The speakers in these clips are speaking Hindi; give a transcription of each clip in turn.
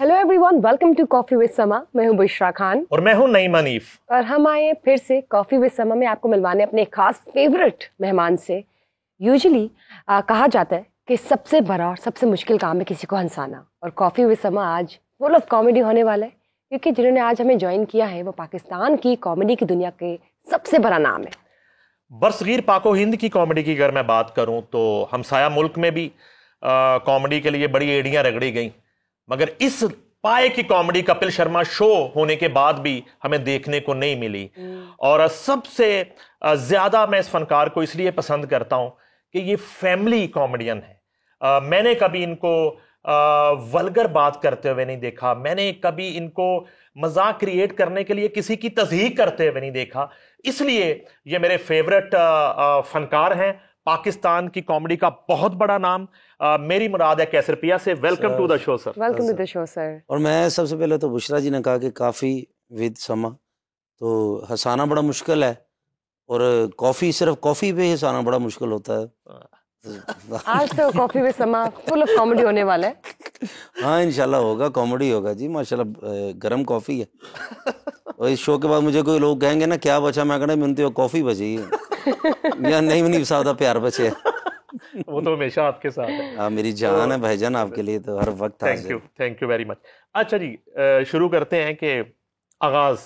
Hello everyone, welcome to coffee with Sama. मैं हूं बुशरा खान और मैं हूं नईम हनीफ और हम आए हैं फिर से कॉफी विद समा में आपको मिलवाने अपने खास फेवरेट मेहमान से। यूजुअली कहा जाता है कि सबसे बड़ा और सबसे मुश्किल काम है किसी को हंसाना, और कॉफी विद समा आज फुल ऑफ कॉमेडी होने वाला है, क्योंकि जिन्होंने आज हमें ज्वाइन किया है वो पाकिस्तान की कॉमेडी की दुनिया के सबसे बड़ा नाम है। बरसगीर पाको हिंद की कॉमेडी की अगर मैं बात करूं तो हमसाया मुल्क में भी कॉमेडी के लिए बड़ी एड़ियां रगड़ी गई, मगर इस पाए की कॉमेडी कपिल शर्मा शो होने के बाद भी हमें देखने को नहीं मिली। और सबसे ज्यादा मैं इस फनकार को इसलिए पसंद करता हूं कि ये फैमिली कॉमेडियन है। मैंने कभी इनको वल्गर बात करते हुए नहीं देखा, मैंने कभी इनको मजाक क्रिएट करने के लिए किसी की तज़हीक करते हुए नहीं देखा, इसलिए ये मेरे फेवरेट फनकार हैं। पाकिस्तान की कॉमेडी का बहुत बड़ा नाम। मेरी मुराद है कैसर पिया से। Welcome to the show sir. Welcome to the show sir. और मैं सबसे पहले तो बुशरा जी ने कहा कि काफ़ी विद समा तो हंसाना बड़ा मुश्किल है, और कॉफ़ी सिर्फ कॉफ़ी पे हंसाना बड़ा मुश्किल होता है। आज तो कॉफी विद समा फुल ऑफ कॉमेडी होने वाला है। हाँ इंशाल्लाह होगा, कॉमेडी होगा जी माशाल्लाह। गर्म कॉफ़ी है और इस शो के बाद मुझे कोई लोग कहेंगे ना क्या बचा, मैं कहना मिलती हो कॉफ़ी बची है या नहीं सादा प्यार बचे। वो तो हमेशा आपके साथ है। हाँ मेरी जान है भाईजान, आपके लिए तो हर वक्त। Thank you very much. अच्छा जी, शुरू करते हैं कि आगाज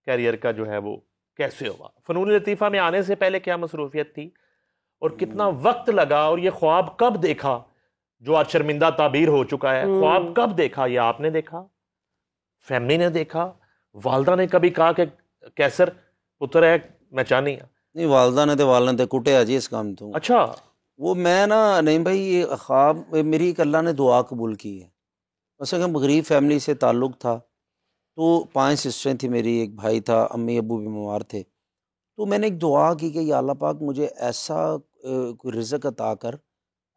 कैरियर का जो है वो कैसे हुआ। फनून लतीफ़ा में आने से पहले क्या मसरूफियत थी और कितना वक्त लगा, और ये ख्वाब कब देखा जो आज शर्मिंदा ताबीर हो चुका है? ख्वाब कब देखा? ये आपने देखा, फैमिली ने देखा, वालदा ने कभी कहा कि कैसर पुत्र है मैं चाहनी? नहीं, वालदा ने तो वालदा ने कुटे जी इस काम तो। अच्छा, वो मैं ना नहीं भाई, ये ख्वाब मेरी एक अल्लाह ने दुआ कबूल की है। वैसे कि गरीब फैमिली से ताल्लुक़ था, तो 5 सिस्टरें थी मेरी, एक भाई था, अम्मी अब्बू भी बीमार थे। तो मैंने एक दुआ की कि या अल्लाह पाक मुझे ऐसा कोई रिज़्क़ अता कर,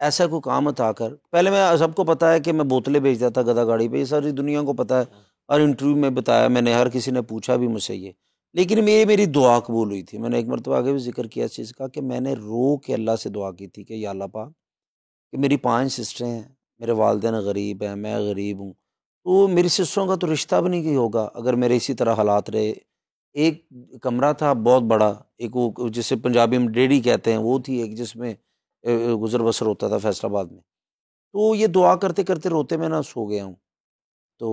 ऐसा कोई काम अता कर। पहले मैं, सबको पता है कि मैं बोतलें बेचता था गधा गाड़ी पे, ये सारी दुनिया को पता है, हर इंटरव्यू में बताया मैंने, हर किसी ने पूछा भी मुझसे ये। लेकिन मेरी दुआ कबूल हुई थी। मैंने एक मरतबा आगे भी जिक्र किया इस चीज़ का कि मैंने रो के अल्लाह से दुआ की थी कि या अल्लाह पाक कि मेरी 5 सिस्टरें हैं, मेरे वालिदैन गरीब हैं, मैं गरीब हूँ, तो मेरी सिस्टरों का तो रिश्ता भी नहीं होगा अगर मेरे इसी तरह हालात रहे। एक कमरा था बहुत बड़ा, एक वो जिसे पंजाबी में डेढ़ी कहते हैं वो थी, एक जिसमें गुजर बसर होता था फैसलाबाद में। तो ये दुआ करते करते रोते मैं ना सो गया हूँ। तो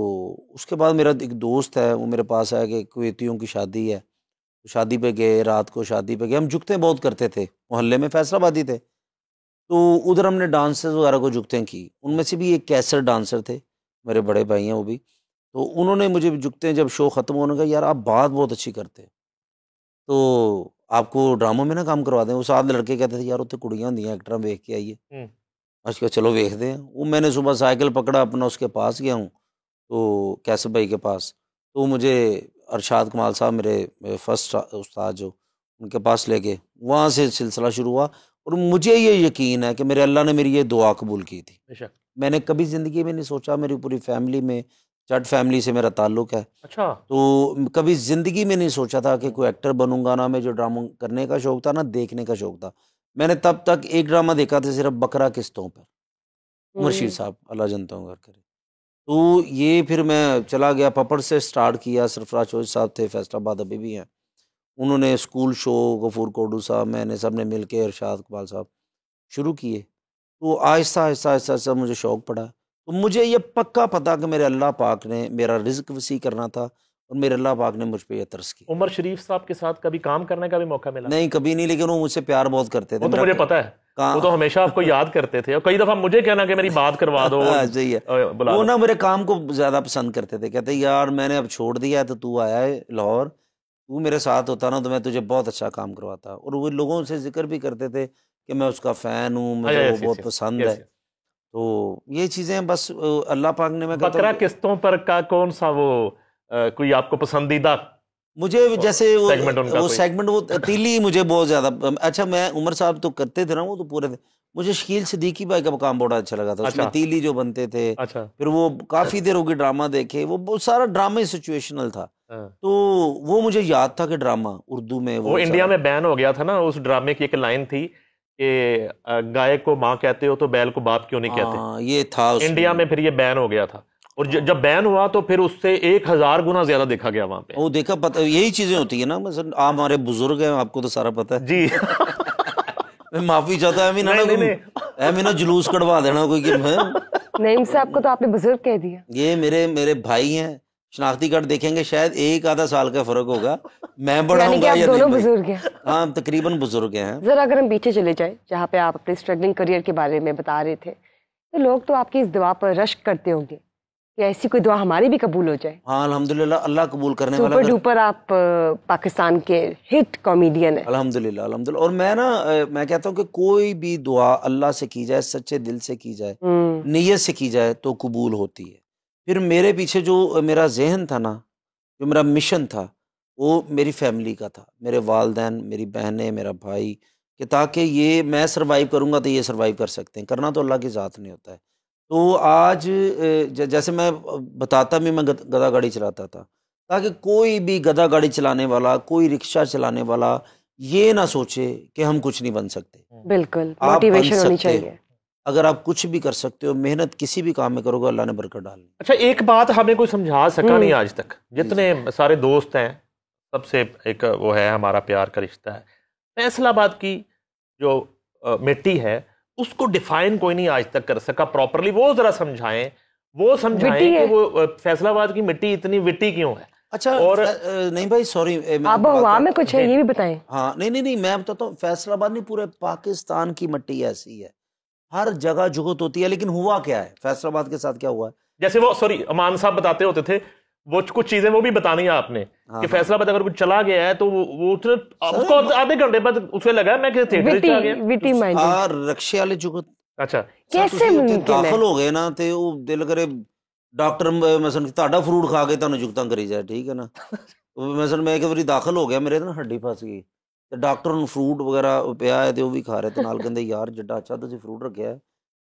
उसके बाद मेरा एक दोस्त है, वो मेरे पास आया कि कुवैतियों की शादी है, तो शादी पे गए, रात को शादी पे गए। हम जुगतें बहुत करते थे, मोहल्ले में फैसलाबादी थे, तो उधर हमने डांसेस वगैरह को जुगतें की। उनमें से भी एक कैसर डांसर थे, मेरे बड़े भाई हैं वो भी, तो उन्होंने मुझे जुगतें, जब शो ख़त्म होने का, यार आप बात बहुत अच्छी करते हैं, तो आपको ड्रामों में ना काम करवा दें। वो साथ लड़के कहते थे यार उत्थे कुड़ियाँ होंगी एक्टर, वेख के आइए। अच्छा चलो वेखते हैं। वो मैंने सुबह साइकिल पकड़ा अपना, उसके पास गया हूँ, तो कैसर भाई के पास, तो मुझे अरशाद कमाल साहब मेरे फर्स्ट उस्ताद जो, उनके पास ले गए। वहाँ से सिलसिला शुरू हुआ, और मुझे ये यकीन है कि मेरे अल्लाह ने मेरी ये दुआ कबूल की थी। मैंने कभी ज़िंदगी में नहीं सोचा, मेरी पूरी फैमिली में, जट फैमिली से मेरा ताल्लुक़ है। अच्छा, तो कभी ज़िंदगी में नहीं सोचा था कि कोई एक्टर बनूंगा। ना मुझे ड्रामा करने का शौक़ था, ना देखने का शौक़ था। मैंने तब तक एक ड्रामा देखा था सिर्फ, बकरा किस्तों पर, उमर शीर साहब, अल्लाह जनता घर करे। तो ये फिर मैं चला गया, पपड़ से स्टार्ट किया। सरफराज चौधरी साहब थे, फैसलाबाद अभी भी हैं, उन्होंने स्कूल शो, गफूर कोडू साहब, मैंने, सब ने मिल के, अरशाद इकबाल साहब शुरू किए। तो आहिस्ता आहिस्ता आहिस्ता आहिस्ता मुझे शौक़ पड़ा। तो मुझे ये पक्का पता कि मेरे अल्लाह पाक ने मेरा रिज़्क वसी करना था, और मेरे अल्लाह पाक ने मुझ पर यह तरस किया। उमर शरीफ साहब के साथ कभी काम करने का भी मौका मिला? नहीं, कभी नहीं, लेकिन वो मुझसे प्यार बहुत करते थे। वो तो मुझे पता है, वो तो हमेशा आपको याद करते थे, और कई दफा मुझे कहना कि मेरी बात करवा दो। सही है। वो ना मेरे काम को ज्यादा पसंद करते थे, कहते यार मैंने अब छोड़ दिया है, तो तू आया है लाहौर, तू मेरे साथ होता ना तो मैं तुझे बहुत अच्छा काम करवाता। और वो लोगों से जिक्र भी करते थे कि मैं उसका फैन हूँ, मुझे वो बहुत पसंद है। तो ये चीजें बस अल्लाह पाक ने, मैं बकरा किस्तों पर का कौन सा वो कोई आपको पसंदीदा? मुझे जैसे वो सेगमेंट, वो तीली मुझे बहुत ज्यादा अच्छा। मैं, उमर साहब तो करते थे ना, वो तो पूरे थे। मुझे शकील सिद्दीकी भाई का काम बड़ा अच्छा लगा था। उसमें तीली जो बनते थे। अच्छा। फिर वो काफी देर हो गई ड्रामा देखे, वो सारा ड्रामा सिचुएशनल था। तो वो मुझे याद था कि ड्रामा उर्दू में वो इंडिया में बैन हो गया था ना। उस ड्रामे की एक लाइन थी कि गाय को माँ कहते हो तो बैल को बाप क्यों नहीं कहते। ये था इंडिया में, फिर ये बैन हो गया था। और जब बैन हुआ तो फिर उससे 1000 गुना ज्यादा देखा गया वहां पे। वो देखा, पता यही चीजें होती है ना, मतलब आप हमारे बुजुर्ग हैं, आपको तो सारा पता है जी। मैं माफी चाहता है ना जुलूस कढ़वा देना कोई कि मैं नईम साहब को तो आपने बुजुर्ग कह दिया। ये मेरे भाई हैं, शनाख्ती कार्ड देखेंगे शायद एक आधा साल का फर्क होगा, मैं बड़ा यानी कि आप दोनों बुजुर्ग हैं। हाँ तकरीबन बुजुर्ग हैं। जरा अगर हम पीछे चले जाए, जहाँ पे आप अपने स्ट्रगलिंग करियर के बारे में बता रहे थे, तो लोग तो आपकी इस दुआ पर रश्क करते होंगे कि ऐसी कोई दुआ हमारी भी कबूल हो जाए। हाँ अल्हम्दुलिल्लाह, अल्लाह कबूल करने वाला। सुपर डुपर आप पाकिस्तान के हिट कॉमेडियन है। अल्हम्दुलिल्लाह अल्हम्दुलिल्लाह। और मैं ना मैं कहता हूँ कि कोई भी दुआ अल्लाह से की जाए, सच्चे दिल से की जाए, नीयत से की जाए तो कबूल होती है। फिर मेरे पीछे जो मेरा जहन था ना, जो मेरा मिशन था, वो मेरी फैमिली का था, मेरे वालदैन, मेरी बहनें, मेरा भाई, कि ताकि ये मैं सर्वाइव करूँगा तो ये सर्वाइव कर सकते हैं। करना तो अल्लाह की ज़ात नहीं होता है। तो आज जैसे मैं बताता भी, मैं गधा गाड़ी चलाता था, ताकि कोई भी गधा गाड़ी चलाने वाला, कोई रिक्शा चलाने वाला ये ना सोचे कि हम कुछ नहीं बन सकते। बिल्कुल, आप बन मोटिवेशन होनी सकते हो। चाहिए। अगर आप कुछ भी कर सकते हो, मेहनत किसी भी काम में करोगे, अल्लाह ने बरकत डालनी। अच्छा, एक बात हमें कोई समझा सका नहीं आज तक, जितने सारे दोस्त हैं सबसे एक वो है हमारा प्यार का रिश्ता है। फैसलाबाद की जो मिट्टी है उसको डिफाइन कोई नहीं आज तक कर सका प्रॉपरली। वो जरा समझाएं, वो समझाएं कि वो फैसलाबाद की मिट्टी इतनी विट्टी क्यों है। अच्छा, और नहीं भाई सॉरी, आबोहवा में कुछ है, ये भी बताएं। हाँ नहीं मैं बताता हूँ, फैसलाबाद नहीं पूरे पाकिस्तान की मिट्टी ऐसी है, हर जगह जुगत होती है। लेकिन हुआ क्या है फैसलाबाद के साथ, क्या हुआ है? जैसे वो सॉरी अमान साहब बताते होते थे, वो कुछ चीजें वो भी बतानी है आपने कि फैसलाबाद अगर कुछ चला गया है तो वो उसको आधे घंटे बाद उसे लगा मैं कि थिएटर च आ गया रक्शे वाले जुगत। अच्छा, कैसे दाखिल हो गए ना ਤੇ ਉਹ ਦਿਲ ਕਰੇ ਡਾਕਟਰ ਮਸਨ ਤੁਹਾਡਾ ਫਰੂਟ ਖਾ ਕੇ ਤੁਹਾਨੂੰ ਜੁਗਤਾਂ ਕਰੀ ਜਾਏ, ਠੀਕ ਹੈ ਨਾ। ਮਸਨ ਮੈਂ ਇੱਕ ਵਾਰੀ ਦਾਖਲ ਹੋ ਗਿਆ, ਮੇਰੇ ਤਾਂ ਹੱਡੀ ਫਸ ਗਈ ਤੇ ਡਾਕਟਰ ਨੂੰ ਫਰੂਟ ਵਗੈਰਾ ਪਿਆ ਹੈ ਤੇ ਉਹ ਵੀ ਖਾ ਰਿਹਾ ਤੇ ਨਾਲ ਕਹਿੰਦੇ ਯਾਰ ਜੱਡਾ ਅੱਛਾ ਤੁਸੀਂ ਫਰੂਟ ਰੱਖਿਆ,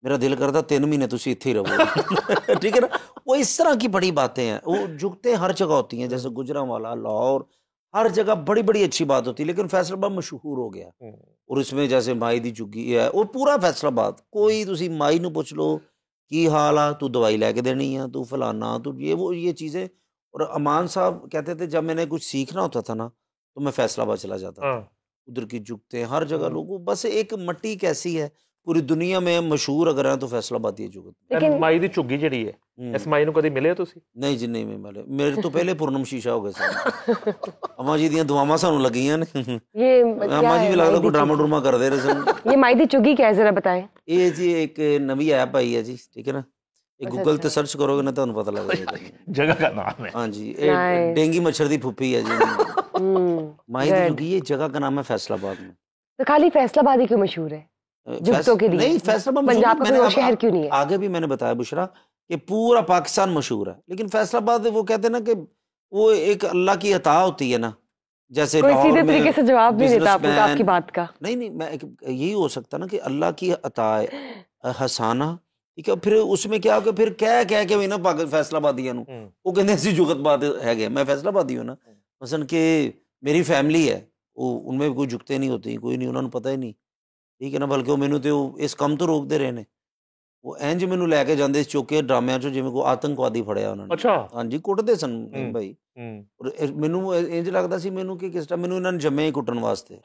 मेरा दिल करता 3 महीने तुसी इत्थे ही रहो। ठीक है ना। वो इस तरह की बड़ी बातें हैं, वो जुगतें हर जगह होती हैं, जैसे गुजरांवाला, लाहौर, हर जगह बड़ी बड़ी अच्छी बात होती है। लेकिन फैसलाबाद मशहूर हो गया, और इसमें जैसे माई दी चुगी है, वो पूरा फैसलाबाद, कोई तुसी माई नू पूछ लो की हाल आ, तू दवाई लैके देनी है, तू फलाना, तू ये चीज़ें। और अमान साहब कहते थे जब मैंने कुछ सीखना होता था ना तो मैं फैसलाबाद चला जाता था। उधर की जुगतें हर जगह लोगों, बस एक मट्टी कैसी है पूरी दुनिया में मशहूर अगर है तो फैसलाबाद ही जुगत। लेकिन माई दी झुग्गी जिहड़ी है, इस माई नू कदी मिले तुसी? नहीं जी नहीं मिले, मेरे तो पहले पूर्णम शीशा हो गए सन। अम्मा जी दी दुआवां सानू लगियां ने। ये अम्मा जी भी लगदा कोई ड्रामा ड्रूमा करदे रहे सन। ये माई दी चुगी क्या है, जरा बताएं। ये जी एक नवी ऐप आई है जी, ठीक है ना, ये गूगल ते सर्च करोगे ना तो पता लग जाएगा। जगह का नाम है। हाँ जी, डेंगी मच्छर दी फुफी है जी माई दी चुगी। ये जगह का नाम है फैसलाबाद में। तो खाली फैसलाबाद ही क्यों मशहूर है जुगतों के लिए? नहीं, फैसलाबाद पंजाब का कोई शहर क्यों नहीं है? आगे भी मैंने बताया बुशरा कि पूरा पाकिस्तान मशहूर है, लेकिन फैसलाबाद वो कहते हैं ना कि वो एक अल्लाह की अता होती है ना, जैसे कोई सीधे तरीके से जवाब नहीं देता आपकी बात का। नहीं मैं यही हो सकता ना कि अल्लाह की अता है हसाना, ठीक है। फिर उसमें क्या हो गया, फिर कह के वही ना फैसलाबादियां नू वो कहते ऐसी जुगतबाद है, मैं फैसलाबादी हूँ ना। मसलन कि मेरी फैमिली है, वो उनमें कोई जुगते नहीं होती, कोई नहीं, उन्होंने पता ही नहीं, ठीक है ना। बल्कि वो मैनू तो इस काम तो रोकते रहे ने, वो इंज मैनू लैके जाते चौके ड्रामिया चो जिवें कोई आतंकवादी फड़िया उन्होंने। अच्छा, हाँ जी, कुटते सन भाई। और मैनू इंज लगता सी मैनू कि किस टाइम मैनू इन्होंने जम्मे ही कुटन वास्ते।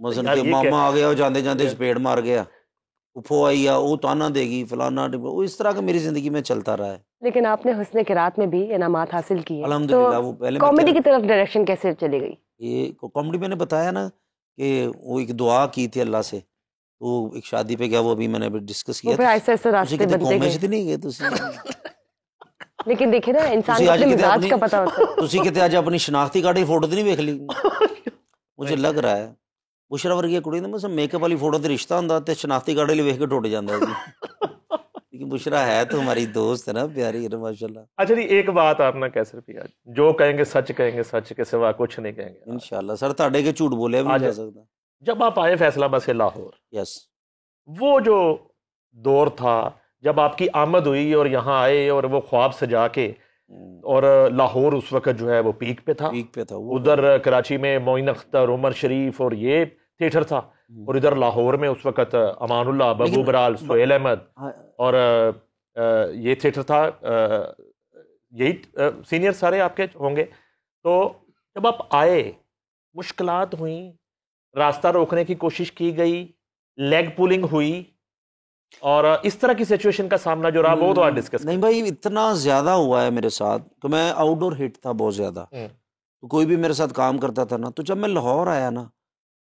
मसलन कि मामा आ गया, जाते जाते चपेड़ मार गया, उफो आई आ, वो ताना देगी फलाना, वो इस तरह का मेरी जिंदगी में चलता रहा है। लेकिन आपने हुस्न किरात में भी इनामात हासिल किए, अल्हम्दुलिल्लाह। वो पहले कॉमेडी की तरफ डायरेक्शन कैसे चली गई? ये कॉमेडी मैंने बताया ना कि वो एक दुआ की थी अल्लाह से, तो एक शादी पे गया, वो अभी मैंने अभी डिस्कस किया। फिर ऐसे रास्ते बनते गए। नहीं गए तुसी। लेकिन देखिए ना, इंसान को अपने मिजाज का पता होता है। तुसी किते आज अपनी शनाख्ती कार्ड की फोटो तो नहीं देख ली? मुझे लग रहा है बुशरा वर्गी कुड़ी ने मतलब मेकअप वाली फोटो ते रिश्ता हुंदा ते शनाख्ती कार्ड वाली देख के टुट जांदा जी। लेकिन बुशरा है तो हमारी दोस्त है ना, प्यारी है माशाल्लाह। अच्छा जी, एक बात आप ना कैसे पिया, जो कहेंगे सच कहेंगे, सच के सिवा कुछ नहीं कहेंगे इंशाल्लाह। सर ताड़े के झूठ बोले भी नहीं जा सकता। जब आप आए फैसलाबाद से लाहौर, यस, वो जो दौर था जब आपकी आमद हुई और यहाँ आए और वो ख्वाब सजा के, और लाहौर उस वक्त जो है वो पीक पे था। उधर कराची में मोइन अख्तर, उमर शरीफ और ये थिएटर था, और इधर लाहौर में उस वक्त अमानुल्लाह, बबू बराल, सोहेल अहमद और ये थिएटर था, यही सीनियर सारे आपके होंगे। तो जब आप आए, मुश्किलात हुई, रास्ता रोकने की कोशिश की गई, लेग पुलिंग हुई, और इस तरह की सिचुएशन का सामना जो रहा वो तो आज डिस्कस नहीं भाई, इतना ज्यादा हुआ है मेरे साथ कि मैं आउटडोर हिट था बहुत ज्यादा। तो कोई भी मेरे साथ काम करता था ना, तो जब मैं लाहौर आया ना,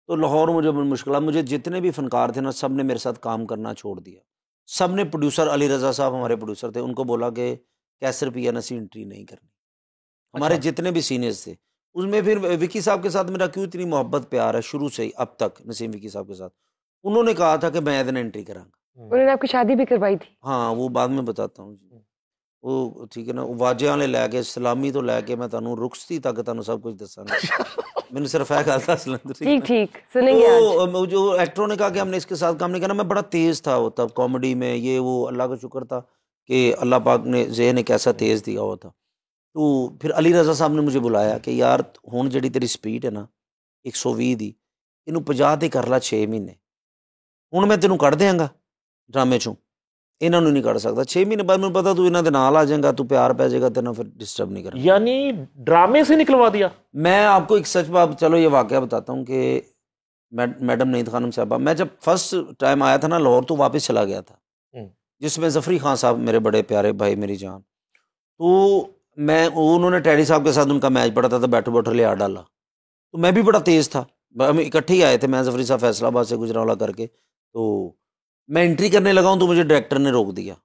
तो लाहौर मुझे मुश्किल, मुझे जितने भी फनकार थे ना, सब ने मेरे साथ काम करना छोड़ दिया। सब ने, प्रोड्यूसर अली रजा साहब हमारे प्रोड्यूसर थे, उनको बोला कि कैसर पियानो से एंट्री नहीं करनी। हमारे अच्छा। जितने भी सीनियर्स थे उसमें, फिर विकी साहब के साथ मेरा क्यों इतनी मोहब्बत प्यार है शुरू से ही अब तक, नसीम विकी साहब के साथ, उन्होंने कहा था कि मैं एदन एंट्री करांगा। उन्होंने आपकी शादी भी करवाई थी? हाँ, वो बाद में बताता हूँ जी। वो ठीक है ना, वाजे वाले लैके सलामी तो लैके मैं तुहानू रुखसती तक तुहानू सब कुछ दसांगा। मैंने सिर्फ है गल दस लें, ठीक ठीक सुनेंगे आज। तो जो एक्टरों ने कहा कि हमने इसके साथ काम नहीं करना, मैं बड़ा तेज था वो तब कॉमेडी में, ये वो, अल्लाह का शुक्र था कि अल्लाह पाक ने ज़हन एक ऐसा तेज दिया हुआ था। तो फिर अली रजा साहब ने मुझे बुलाया कि यार हुण जिहड़ी तेरी स्पीड है ना 120 दी, इनू 50 ते कर ला 6 महीने, हुण मैं तेनू कढ़ देंगा ड्रामे चों, इन्हां नू नहीं कढ़ सकदा। 6 महीने बाद मैनू पता तू इन्हां दे नाल आ जाएगा, तू प्यार पै जाएगा, तेना फिर डिस्टर्ब नहीं करना। यानी ड्रामे से निकलवा दिया। मैं आपको एक सच बात, चलो ये वाकया बताता हूँ कि मैडम नईद खानम साहबा, मैं जब फर्स्ट टाइम आया था ना लाहौर, तो वापस चला गया था, जिसमें जफरी खान साहब मेरे बड़े प्यारे भाई, मेरी जान। तो मैं, उन्होंने टैडी साहब के साथ उनका मैच पड़ा था, तो बैठो बैठो लिया डाला, तो मैं भी बड़ा तेज था, हम इकट्ठे ही आए थे, मैं जफरी साहब फैसलाबाद से गुजरावाला करके। तो मैं एंट्री करने लगा हूँ, तो मुझे डायरेक्टर ने रोक दिया,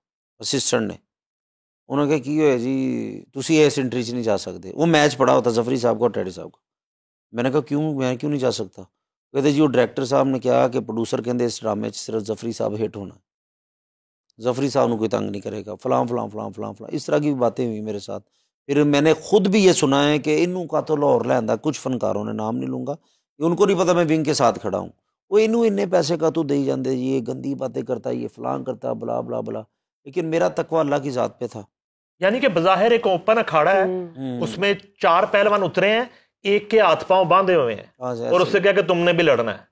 असिस्टेंट ने। उन्होंने कहा की होया जी, तुसी इस एंट्री च नहीं जा सकते। वो मैच पड़ा होता जफरी साहब का और टैडी साहब का। मैंने कहा क्यों, मैं क्यों नहीं जा सकता? कहते जी वो डायरेक्टर साहब ने कहा कि प्रोड्यूसर कहते इस ड्रामे सिर्फ जफरी साहब हिट होना, जफरी साहब ने कोई तंग नहीं करेगा, फलां फलां फलां फलां फलां, इस तरह की बातें हुई मेरे साथ। फिर मैंने खुद भी ये सुना है कि इनू का तो लाहौर लैंदा कुछ फनकारों ने, नाम नहीं लूँगा, उनको नहीं पता मैं विंग के साथ खड़ा हूँ, वो इनू इन्ने पैसे का तो दे ही जाते, ये गंदी बातें करता, ये फलां करता, बला बला बला। लेकिन मेरा तकवा अल्लाह की ज़ात पे था। यानी कि बज़ाहिर एक ओपन अखाड़ा है, उसमें 4 पहलवान उतरे हैं, एक के हाथ पांव बांधे हुए हैं, और उससे क्या कि तुमने भी लड़ना है।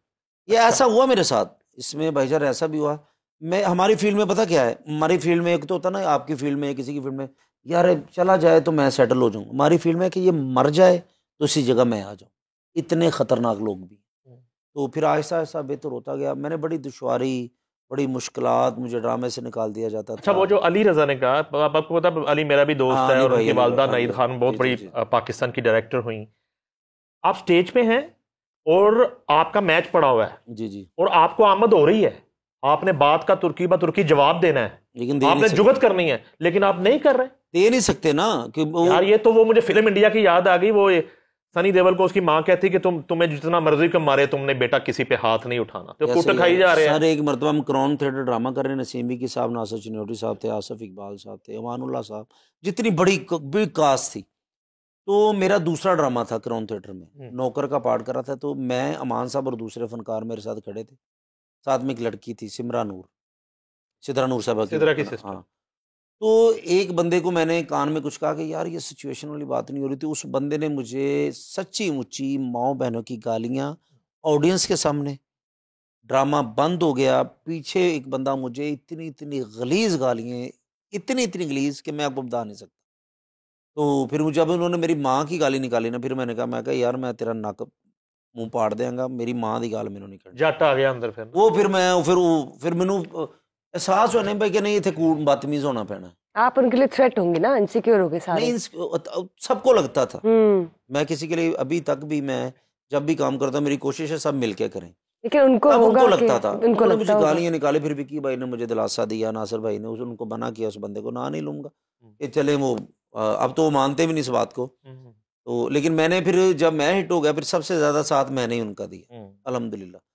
ये ऐसा हुआ मेरे साथ, इसमें भाईचारा ऐसा भी हुआ। मैं, हमारी फील्ड में पता क्या है, हमारी फील्ड में एक तो होता ना, आपकी फील्ड में, किसी की फील्ड में यार चला जाए तो मैं सेटल हो जाऊं, हमारी फील्ड में कि ये मर जाए तो इसी जगह मैं आ जाऊं, इतने खतरनाक लोग भी। तो फिर आहिस्ता आहिस्ता बेहतर होता गया। मैंने बड़ी दुश्वारी, बड़ी मुश्किलात, मुझे ड्रामे से निकाल दिया जाता अच्छा, था। वो जो अली रजा ने कहा, आपको पता, अली मेरा भी दोस्त हाँ, है, अली और भाई, उनकी अली वालदा भाई, नईद खान बहुत जी, बड़ी जी, जी। पाकिस्तान की डायरेक्टर हुई। आप स्टेज पे हैं और आपका मैच पड़ा हुआ है, जी जी, और आपको आमद हो रही है, आपने बात का तुर्की ब तुर्की जवाब देना है, लेकिन दे आपने नहीं जुगत करनी है, लेकिन आप नहीं कर रहे। दे नहीं सकते ना कि यार ये तो वो मुझे फिल्म इंडिया की याद आ गई, वो सनी देओल को उसकी माँ कहती कि तुम्हें जितना मर्जी कम मारे, तुमने बेटा किसी पे हाथ नहीं उठाना, तो कुट खाई जा रहे हैं। सर एक मरतबा हम क्राउन थिएटर ड्रामा कर रहे हैं, नसीम विकी साहब, नासिर चिन्योटी साहब थे, आसिफ इकबाल साहब थे, अमानुल्लाह साहब, जितनी बड़ी बिग कास्ट थी। तो मेरा दूसरा ड्रामा था क्राउन थिएटर में, नौकर का पार्ट करा था। तो मैं, अमान साहब और दूसरे फनकार मेरे साथ खड़े थे, साथ में एक लड़की थी, सिमरा नूर, सिद्रा नूर साहब सिद्रा की सिस्टर। हाँ। तो एक बंदे को मैंने कान में कुछ कहा कि यार ये सिचुएशन वाली बात नहीं हो रही थी। उस बंदे ने मुझे सच्ची मुच्ची माओ बहनों की गालियां ऑडियंस के सामने, ड्रामा बंद हो गया। पीछे एक बंदा मुझे इतनी इतनी गलीज गालियां, इतनी इतनी गलीज कि मैं आपको बता नहीं सकता। तो फिर मुझे, जब उन्होंने मेरी माँ की गाली निकाली ना, फिर मैंने कहा यार मैं तेरा नक मुंह पाड़ देंगा, मेरी माँ की गाल मैनू नहीं करनी। जट आ गया अंदर फिर। वो फिर मैनू एहसास होने भाई कि नहीं इतने कूड़ बदतमीज होना पैना। आप उनके लिए थ्रेट होंगे ना, इनसिक्योर हो गए सारे। नहीं, सबको लगता था। मैं किसी के लिए अभी तक भी, मैं जब भी काम करता हूं, मेरी कोशिश है सब मिलके करें, लेकिन उनको उनको लगता था। उनको मुझे गालियां निकाली, फिर विकी भाई ने मुझे दिलासा दिया, नासिर भाई ने, उनको मना किया, उस बंदे को ना नहीं लूंगा ये चले। वो अब तो वो मानते भी नहीं इस बात को। तो लेकिन मैंने फिर, जब मैं हिट हो गया, फिर सबसे ज्यादा साथ मैंने ही उनका दिया, अल्हम्दुलिल्लाह।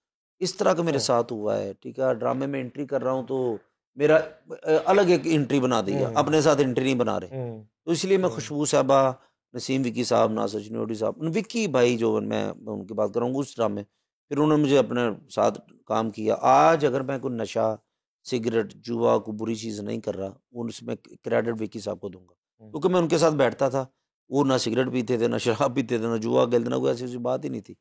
इस तरह का मेरे साथ हुआ है। ठीक है, ड्रामे में एंट्री कर रहा हूँ तो मेरा अलग एक एंट्री बना दिया, अपने साथ एंट्री नहीं बना रहे। तो इसलिए मैं खुशबू साहबा, नसीम विकी साहब, नासिर चिन्योटी साहब, विकी भाई जो मैं उनकी बात कर रहा हूँ उस ड्रामे, फिर उन्होंने मुझे अपने साथ काम किया। आज अगर मैं कोई नशा, सिगरेट, जुआ, कोई बुरी चीज़ नहीं कर रहा, उसमें क्रेडिट विकी साहब को दूंगा, क्योंकि मैं उनके साथ बैठता था। वो ना सिगरेट पीते थे, ना शराब पीते थे, ना जुआ खेलते, ना कोई ऐसी बात ही नहीं थी।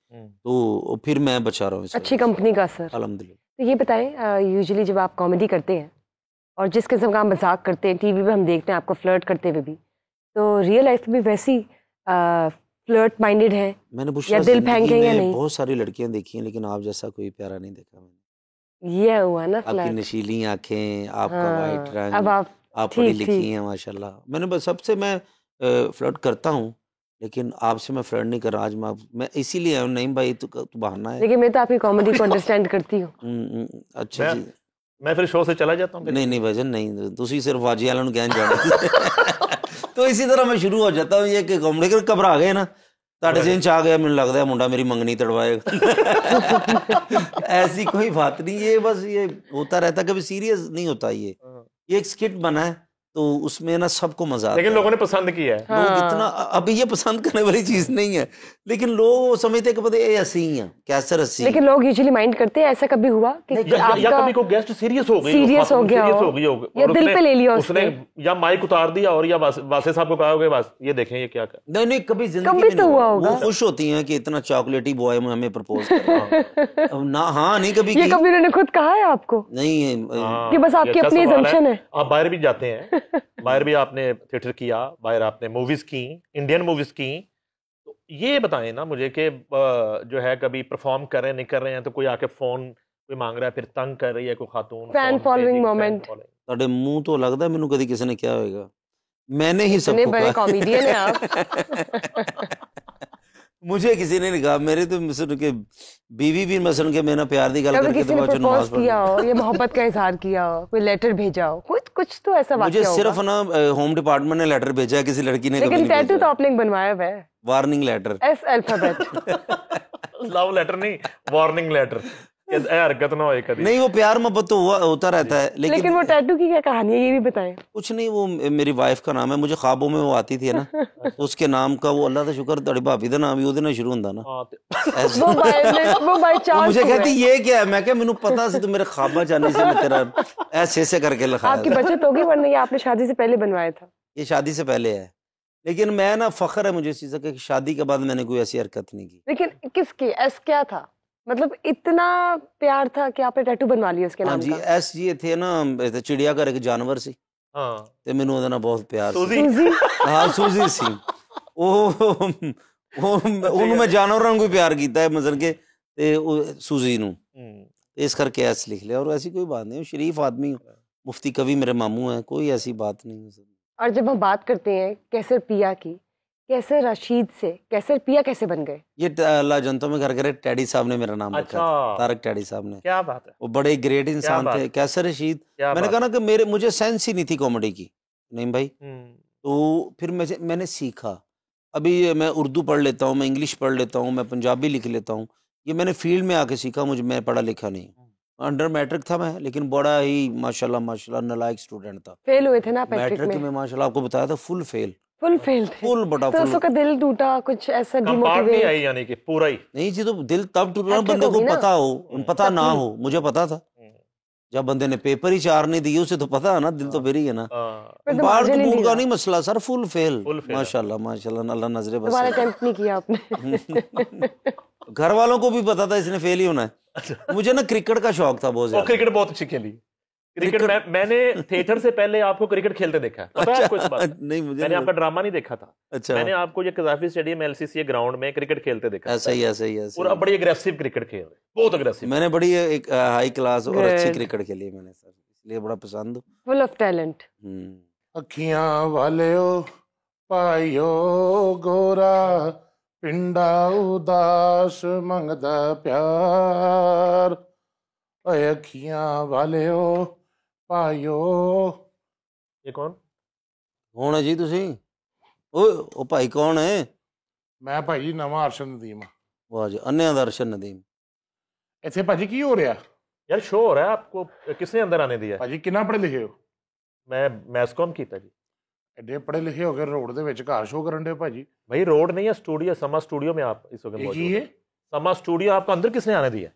तो फिर मैं बचा रहा हूँ अच्छी कंपनी का। सर अल्हम्दुलिल्लाह। तो ये बताएं, यूजुअली जब आप कॉमेडी करते हैं और जिस किस्म का आप मजाक करते हैं, टीवी पे हम देखते हैं आपको फ्लर्ट करते हुए भी, तो रियल लाइफ में भी वैसी फ्लर्ट माइंडेड है मैंने या बुशरा दिल फेंक जिंदगी है या में नहीं? बहुत सारी लड़कियां देखी हैं, लेकिन आप जैसा कोई प्यारा नहीं देखा मैंने। ये हुआ ना आपकी फ्लर्ट। नशीली आंखें, आपका वाइट हाँ, रंग, अब आप आप पढ़ी ठीक लिखी ठीक हैं माशाल्लाह। मैंने बस सबसे मैं फ्लर्ट करता हूँ, लेकिन आपसे मैं फ्लर्ट नहीं कर रहा आज। मैं इसीलिए आया हूं, नहीं भाई तू बहाना है। लेकिन मैं तो आपकी कॉमेडी को अंडरस्टैंड करती हूँ। अच्छा जी। मैं फिर शो से चला जाता हूँ। नहीं नहीं भाईजान नहीं, ਤੁਸੀਂ ਸਿਰਫ ਵਾਜੀ ਵਾਲਿਆਂ ਨੂੰ ਕਹਿਣ ਜਾਣਾ। तो इसी तरह मैं शुरू हो जाता हूँ ये कि कॉमेडी कर घबरा गए ना, ਤੁਹਾਡੇ ਜਿਹਨ ਚ ਆ ਗਿਆ, ਮੈਨੂੰ ਲੱਗਦਾ है मुंडा मेरी मंगनी तड़वाएगा। ऐसी कोई बात नहीं, ये बस ये होता रहता, कभी सीरियस नहीं होता। ये एक स्किट बना है तो उसमें ना सबको मजा आता है, लेकिन लोगों ने पसंद किया है। लोग इतना अभी ये पसंद करने वाली चीज नहीं है, लेकिन लोग समझते हैं कि पता ये हंसी है, कैसर हंसी। लेकिन लोग यूजुअली माइंड करते हैं। ऐसा कभी हुआ कि या कभी कोई गेस्ट सीरियस हो गई हो गया या दिल पे ले लिया उसने, या माइक उतार दिया और या वासे साहब को कहा होगा बस ये देखें ये क्या कर। नहीं कभी जिंदगी में तो हुआ होगा। वो खुश होती हैं कि इतना चॉकलेटी बॉय हमें प्रपोज कर रहा है ना। हाँ नहीं कभी ये कभी उन्होंने खुद कहा है आपको? नहीं कि बस आपकी अपनी असम्पशन है। आप बाहर भी जाते हैं, बाहर भी आपने थिएटर किया, बाहर आपने मूवीज की, इंडियन मूवीज की, तो ये बताएं ना मुझे कि जो है कभी परफॉर्म कर रहे हैं, नहीं कर रहे हैं, तो कोई आके फोन कोई मांग रहा है, फिर तंग कर रही है कोई खातून, फैन फॉलोइंग मोमेंट। ਤੁਹਾਡੇ ਮੂੰਹ ਤੋਂ ਲੱਗਦਾ ਮੈਨੂੰ ਕਦੀ ਕਿਸੇ ਨੇ ਕਿਹਾ ਹੋਵੇਗਾ, मैंने ही सबको बड़े कॉमेडियन हैं आप। मुझे किसी ने नहीं कहा, मेरे तो मिसल के बीवी भी मसल के मैंने प्यार दी गल करके किसी ने प्रपोज किया हो या मोहब्बत का इजहार किया हो, कोई लेटर भेजा हो, कुछ तो ऐसा वाकया मुझे होगा। सिर्फ ना होम डिपार्टमेंट ने लेटर भेजा है, किसी लड़की ने लेकिन टैटू तो आपने बनवाया हुआ है, warning letter, S alphabet. Love letter नहीं, वार्निंग लेटर, हरकत ना हो कभी। नहीं वो प्यार मोहब्बत तो होता रहता है, लेकिन वो टैटू की क्या कहानी है ये भी बताएं। कुछ नहीं, वो मेरी वाइफ का नाम है, मुझे ख्वाबों में वो आती थी ना, तो उसके नाम का वो अल्लाह का शुक्र तेरी भाभी का नाम भी ਉਹਦੇ ਨਾਲ शुरू ਹੁੰਦਾ ना। वो बाय चांस मुझे कहती ये क्या है, मैं क्या मैंने पता से तो मेरे ख्वाबा जाने से मैं तेरा ऐसे करके लिखा। आपकी बचत होगी, वरना ये आपने शादी से पहले बनवाया था। ये शादी से पहले है, लेकिन मैं ना फख्र है मुझे इस चीज़ का कि शादी के बाद मैंने कोई ऐसी हरकत नहीं की। लेकिन किसकी एस क्या था, मतलब इतना प्यार था कि आपने टैटू बनवा लिया उसके नाम जी का? एस जी थे ना, चिड़ियाघर एक जानवर सी, हाँ ते मैनू ਉਹਦੇ ਨਾਲ ਬਹੁਤ ਪਿਆਰ ਸੀ। सूजी। ਹਾਂ ਸੂਜ਼ੀ ਸੀ ਉਹਨੂੰ ਮੈਂ ਜਾਨਵਰਾਂ ਨੂੰ ਕੋਈ ਪਿਆਰ ਕੀਤਾ ਹੈ ਮਤਲਬ ਕਿ ਤੇ ਉਹ ਸੂਜ਼ੀ ਨੂੰ ਇਸ ਕਰਕੇ ਐਸ लिख लिया। और ऐसी कोई बात नहीं, शरीफ आदमी हूँ, मुफ्ती कवि मेरे मामू हैं, कोई ऐसी बात नहीं है। और जब हम बात करते हैं कैसर पिया की, कैसर रशीद से कैसर पिया कैसे बन गए? ये अल्लाह जनतों में घर करे टैडी साहब ने मेरा नाम रखा था, तारक टैडी साहब ने। क्या बात है, वो बड़े ग्रेट इंसान थे कैसर रशीद। मैंने कहा ना कि मुझे सेंस ही नहीं थी कॉमेडी की, नहीं भाई। तो फिर मैंने सीखा, अभी मैं उर्दू पढ़ लेता हूँ, मैं इंग्लिश पढ़ लेता हूँ, मैं पंजाबी लिख लेता हूँ, ये मैंने फील्ड में आके सीखा। मैं पढ़ा लिखा नहीं, अंडर मैट्रिक था मैं, लेकिन बड़ा ही माशाल्लाह नालायक स्टूडेंट था। फेल हुए थे ना मैट्रिक में? माशाल्लाह आपको बताया था फुल फेल थे। फुल बड़ा तो उसका दिल टूटा, कुछ ऐसा डिमोटिवेट नहीं आई, यानी कि पूरा ही नहीं जी। तो दिल तब टूटा बंदे को पता हो, पता ना हो, मुझे पता था। जब बंदे ने पेपर ही 4 नहीं दिए उसे तो पता है ना, दिल तो फिर ही है ना। बाहर तो मूड का नहीं मसला सर, फुल फेल माशाल्लाह अल्लाह नजरे बस। अटेम्प्ट नहीं किया आपने? घर वालों को भी पता था इसने फेल ही होना है। मुझे ना क्रिकेट का शौक था बहुत ज्यादा। क्रिकेट बहुत अच्छी खेली। क्रिकेट मैंने थिएटर से पहले आपको क्रिकेट खेलते देखा है, पता है आपको इस बात? नहीं मुझे मैंने आपका ड्रामा नहीं देखा था। अच्छा। मैंने आपको ये कज़ाफी स्टेडियम एलसीसी ग्राउंड में क्रिकेट खेलते देखा। ऐसा ही और बड़ी अग्रेसिव क्रिकेट खेल रहे, बहुत अग्रेसिव। मैंने बड़ी एक हाई क्लास और अच्छी क्रिकेट खेली मैंने सर, इसलिए बड़ा पसंद। Full of talent. अखियां वालेओ पाइयो गोरा पिंडा उदास मंगदा प्यार, ओए अखियां वालेओ पाइयो। ये कौन है जी तुसी? ओ भाई कौन है? मैं भाई नवा अर्शन नदीम। वाह जी, अन्य दर्शन नदीम। ਇੱਥੇ ਭਾਜੀ ਕੀ ਹੋ ਰਿਹਾ? यार शो हो रहा है, आपको किसने अंदर आने दिया? ਭਾਜੀ ਕਿੰਨਾ ਪੜ੍ਹੇ ਲਿਖੇ ਹੋ? मैं मैसकॉम कीता जी। ਐਡੇ ਪੜ੍ਹੇ ਲਿਖੇ ਹੋ ਕੇ ਰੋਡ ਦੇ ਵਿੱਚ ਘਰ ਸ਼ੋ ਕਰਨ ਦੇ ਭਾਜੀ? भाई रोड नहीं है, स्टूडियो, समा स्टूडियो में आप इस वक्त मौजूद हैं। समा स्टूडियो आपको अंदर किसने आने दिया?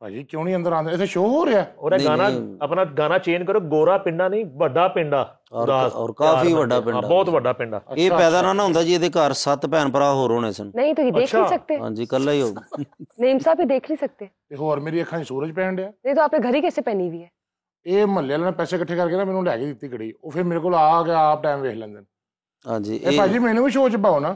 ਭਾਜੀ क्यों नहीं अंदर आते? ਇੱਥੇ शो हो रहा? और गाना अपना गाना चेंज करो, गोरा पिंडा नहीं बड़ा पिंडा और काफी बड़ा पिंडा, बहुत बड़ा पिंडा। ਇਹ ਪੈਦਾ ਨਾ ਹੁੰਦਾ ਜੀ, ਇਹਦੇ ਘਰ 7 ਭੈਣ ਭਰਾ ਹੋਰ ਹੋਣੇ ਸਨ। नहीं तो ये देख नहीं सकते? हाँ जी, कल ही हो। नईम साहब ये देख नहीं सकते? ਤੇ ਹੋਰ ਮੇਰੀ ਅੱਖਾਂ 'ਚ ਸੂਰਜ ਪੈਣ ਡਿਆ। नहीं तो आपने घड़ी कैसे पहनी हुई है? ਇਹ ਮਹੱਲੇ ਵਾਲਿਆਂ ਨੇ ਪੈਸੇ ਇਕੱਠੇ ਕਰਕੇ ਨਾ ਮੈਨੂੰ ਲੈ ਕੇ ਦਿੱਤੀ ਗੱਡੀ, ਉਹ ਫਿਰ ਮੇਰੇ ਕੋਲ ਆ ਕੇ ਆਪ ਟਾਈਮ ਵੇਖ ਲੈਂਦੇ ਨੇ। ਹਾਂਜੀ ਇਹ ਭਾਜੀ ਮੈਨੂੰ ਵੀ ਸ਼ੋਅ ਚ ਪਾਓ ਨਾ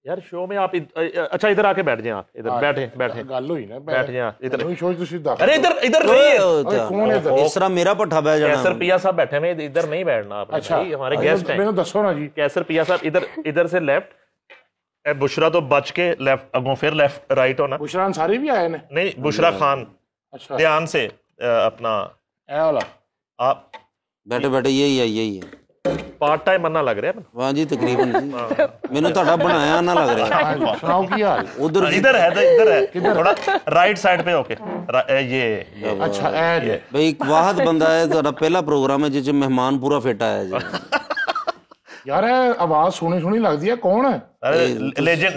यार शो में आप अच्छा इधर आके बैठ जाए, आप इधर बैठे ਗੱਲ ਹੋਈ ਨਾ बैठ जाए इधर। ਮੈਨੂੰ ਸ਼ੋਅ ਤੁਸੀਂ ਦੱਸ अरे इधर नहीं है, ਕੌਣ ਹੈ ਇੱਧਰ? ਇਸ ਤਰ੍ਹਾਂ ਮੇਰਾ ਪੱਠਾ ਬਹਿ ਜਾਣਾ। कैसर पिया साहब बैठे हुए, इधर नहीं बैठना आपने अच्छा भाई, हमारे गेस्ट हैं। ਮੈਨੂੰ ਦੱਸੋ ਨਾ ਜੀ। कैसर पिया साहब इधर से लेफ्ट, बुशरा तो बच के लेफ्ट अगों, फिर लेफ्ट राइट होना। बुशरा अंसारी भी आए ने? नहीं, बुशरा खान, अच्छा ध्यान से अपना ਇਹ ਵਾਲਾ आप ਬੈਠੇ ਬੈਠੇ ਯਹੀ ਹੈ। पार्ट टाइम बनना लग रहा है। ਵਾਹ ਜੀ ਤਕਰੀਬਨ ਜੀ ਮੈਨੂੰ ਤੁਹਾਡਾ ਬਣਾਇਆ ਨਾ ਲੱਗ ਰਿਹਾ। ਹਾਂਜੀ, ਸੁਣਾਓ ਕੀ ਹਾਲ? ਉਧਰ इधर है थोड़ा राइट साइड पे होके ये ਅੱਛਾ ਇਹ ਜੇ ਬਈ ਇੱਕ ਵਾਹਦ ਬੰਦਾ ਹੈ ਤੁਹਾਡਾ ਪਹਿਲਾ ਪ੍ਰੋਗਰਾਮ ਹੈ ਜਿਸ ਚ ਮਹਿਮਾਨ ਪੂਰਾ ਫਿੱਟ ਆਇਆ ਜੀ। ਯਾਰ ਇਹ ਆਵਾਜ਼ ਸੁਣੀ ਲੱਗਦੀ ਹੈ, ਕੌਣ ਹੈ?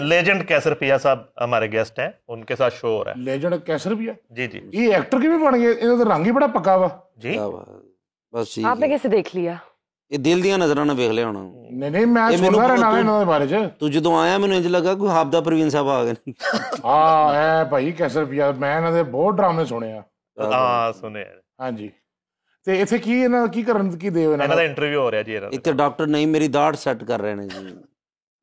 लेजेंड कैसर पिया साहब हमारे गेस्ट हैं, उनके साथ शो हो रहा है। ਲੈਜੈਂਡ ਕੈਸਰ ਵੀ ਹੈ? जी जी ਇਹ ਐਕਟਰ ਕਿਵੇਂ ਬਣ ਗਏ? ਇਹਦਾ ਤਾਂ ਰੰਗ ਹੀ ਬੜਾ ਪੱਕਾ ਵਾ। जी। ਬਸ ਠੀਕ आपने ਹੈ। कैसे देख लिया? ਇਹ ਦਿਲ ਦੀਆਂ ਨਜ਼ਰਾਂ ਨਾਲ ਵੇਖ ਲਿਆ ਹੋਣਾ। ਨਹੀਂ ਮੈਂ ਸੁਣਦਾ ਰਹਿਣਾ ਇਹਨਾਂ ਦੇ ਬਾਰੇ ਚ। ਤੂੰ ਜਦੋਂ ਆਇਆ ਮੈਨੂੰ ਇੰਜ ਲੱਗਾ ਕੋਈ ਹਾਬਦਾ ਪ੍ਰਵੀਨ ਸਾਹਿਬ ਆ ਗਏ ਨੇ। ਹਾਂ ਇਹ ਭਾਈ ਕੈਸਰ ਪਿਆ, ਮੈਂ ਇਹਨਾਂ ਦੇ ਬਹੁਤ ਡਰਾਮੇ ਸੁਣੇ ਆ। हाँ सुने, ਹਾਂਜੀ ਤੇ ਇੱਥੇ ਕੀ ਇਹਨਾਂ ਦਾ ਕੀ ਕਰਨ ਕੀ ਦੇਵ ਇਹਨਾਂ ਇਹਨਾਂ ਦਾ? ਦਾ ਇੰਟਰਵਿਊ ਹੋ ਰਿਹਾ ਜੀ ਇਹਨਾਂ ਦਾ। ਇੱਕ ਡਾਕਟਰ ਨਈਮ ਮੇਰੀ ਦਾੜ ਸੈੱਟ ਕਰ ਰਹੇ ਨੇ ਜੀ।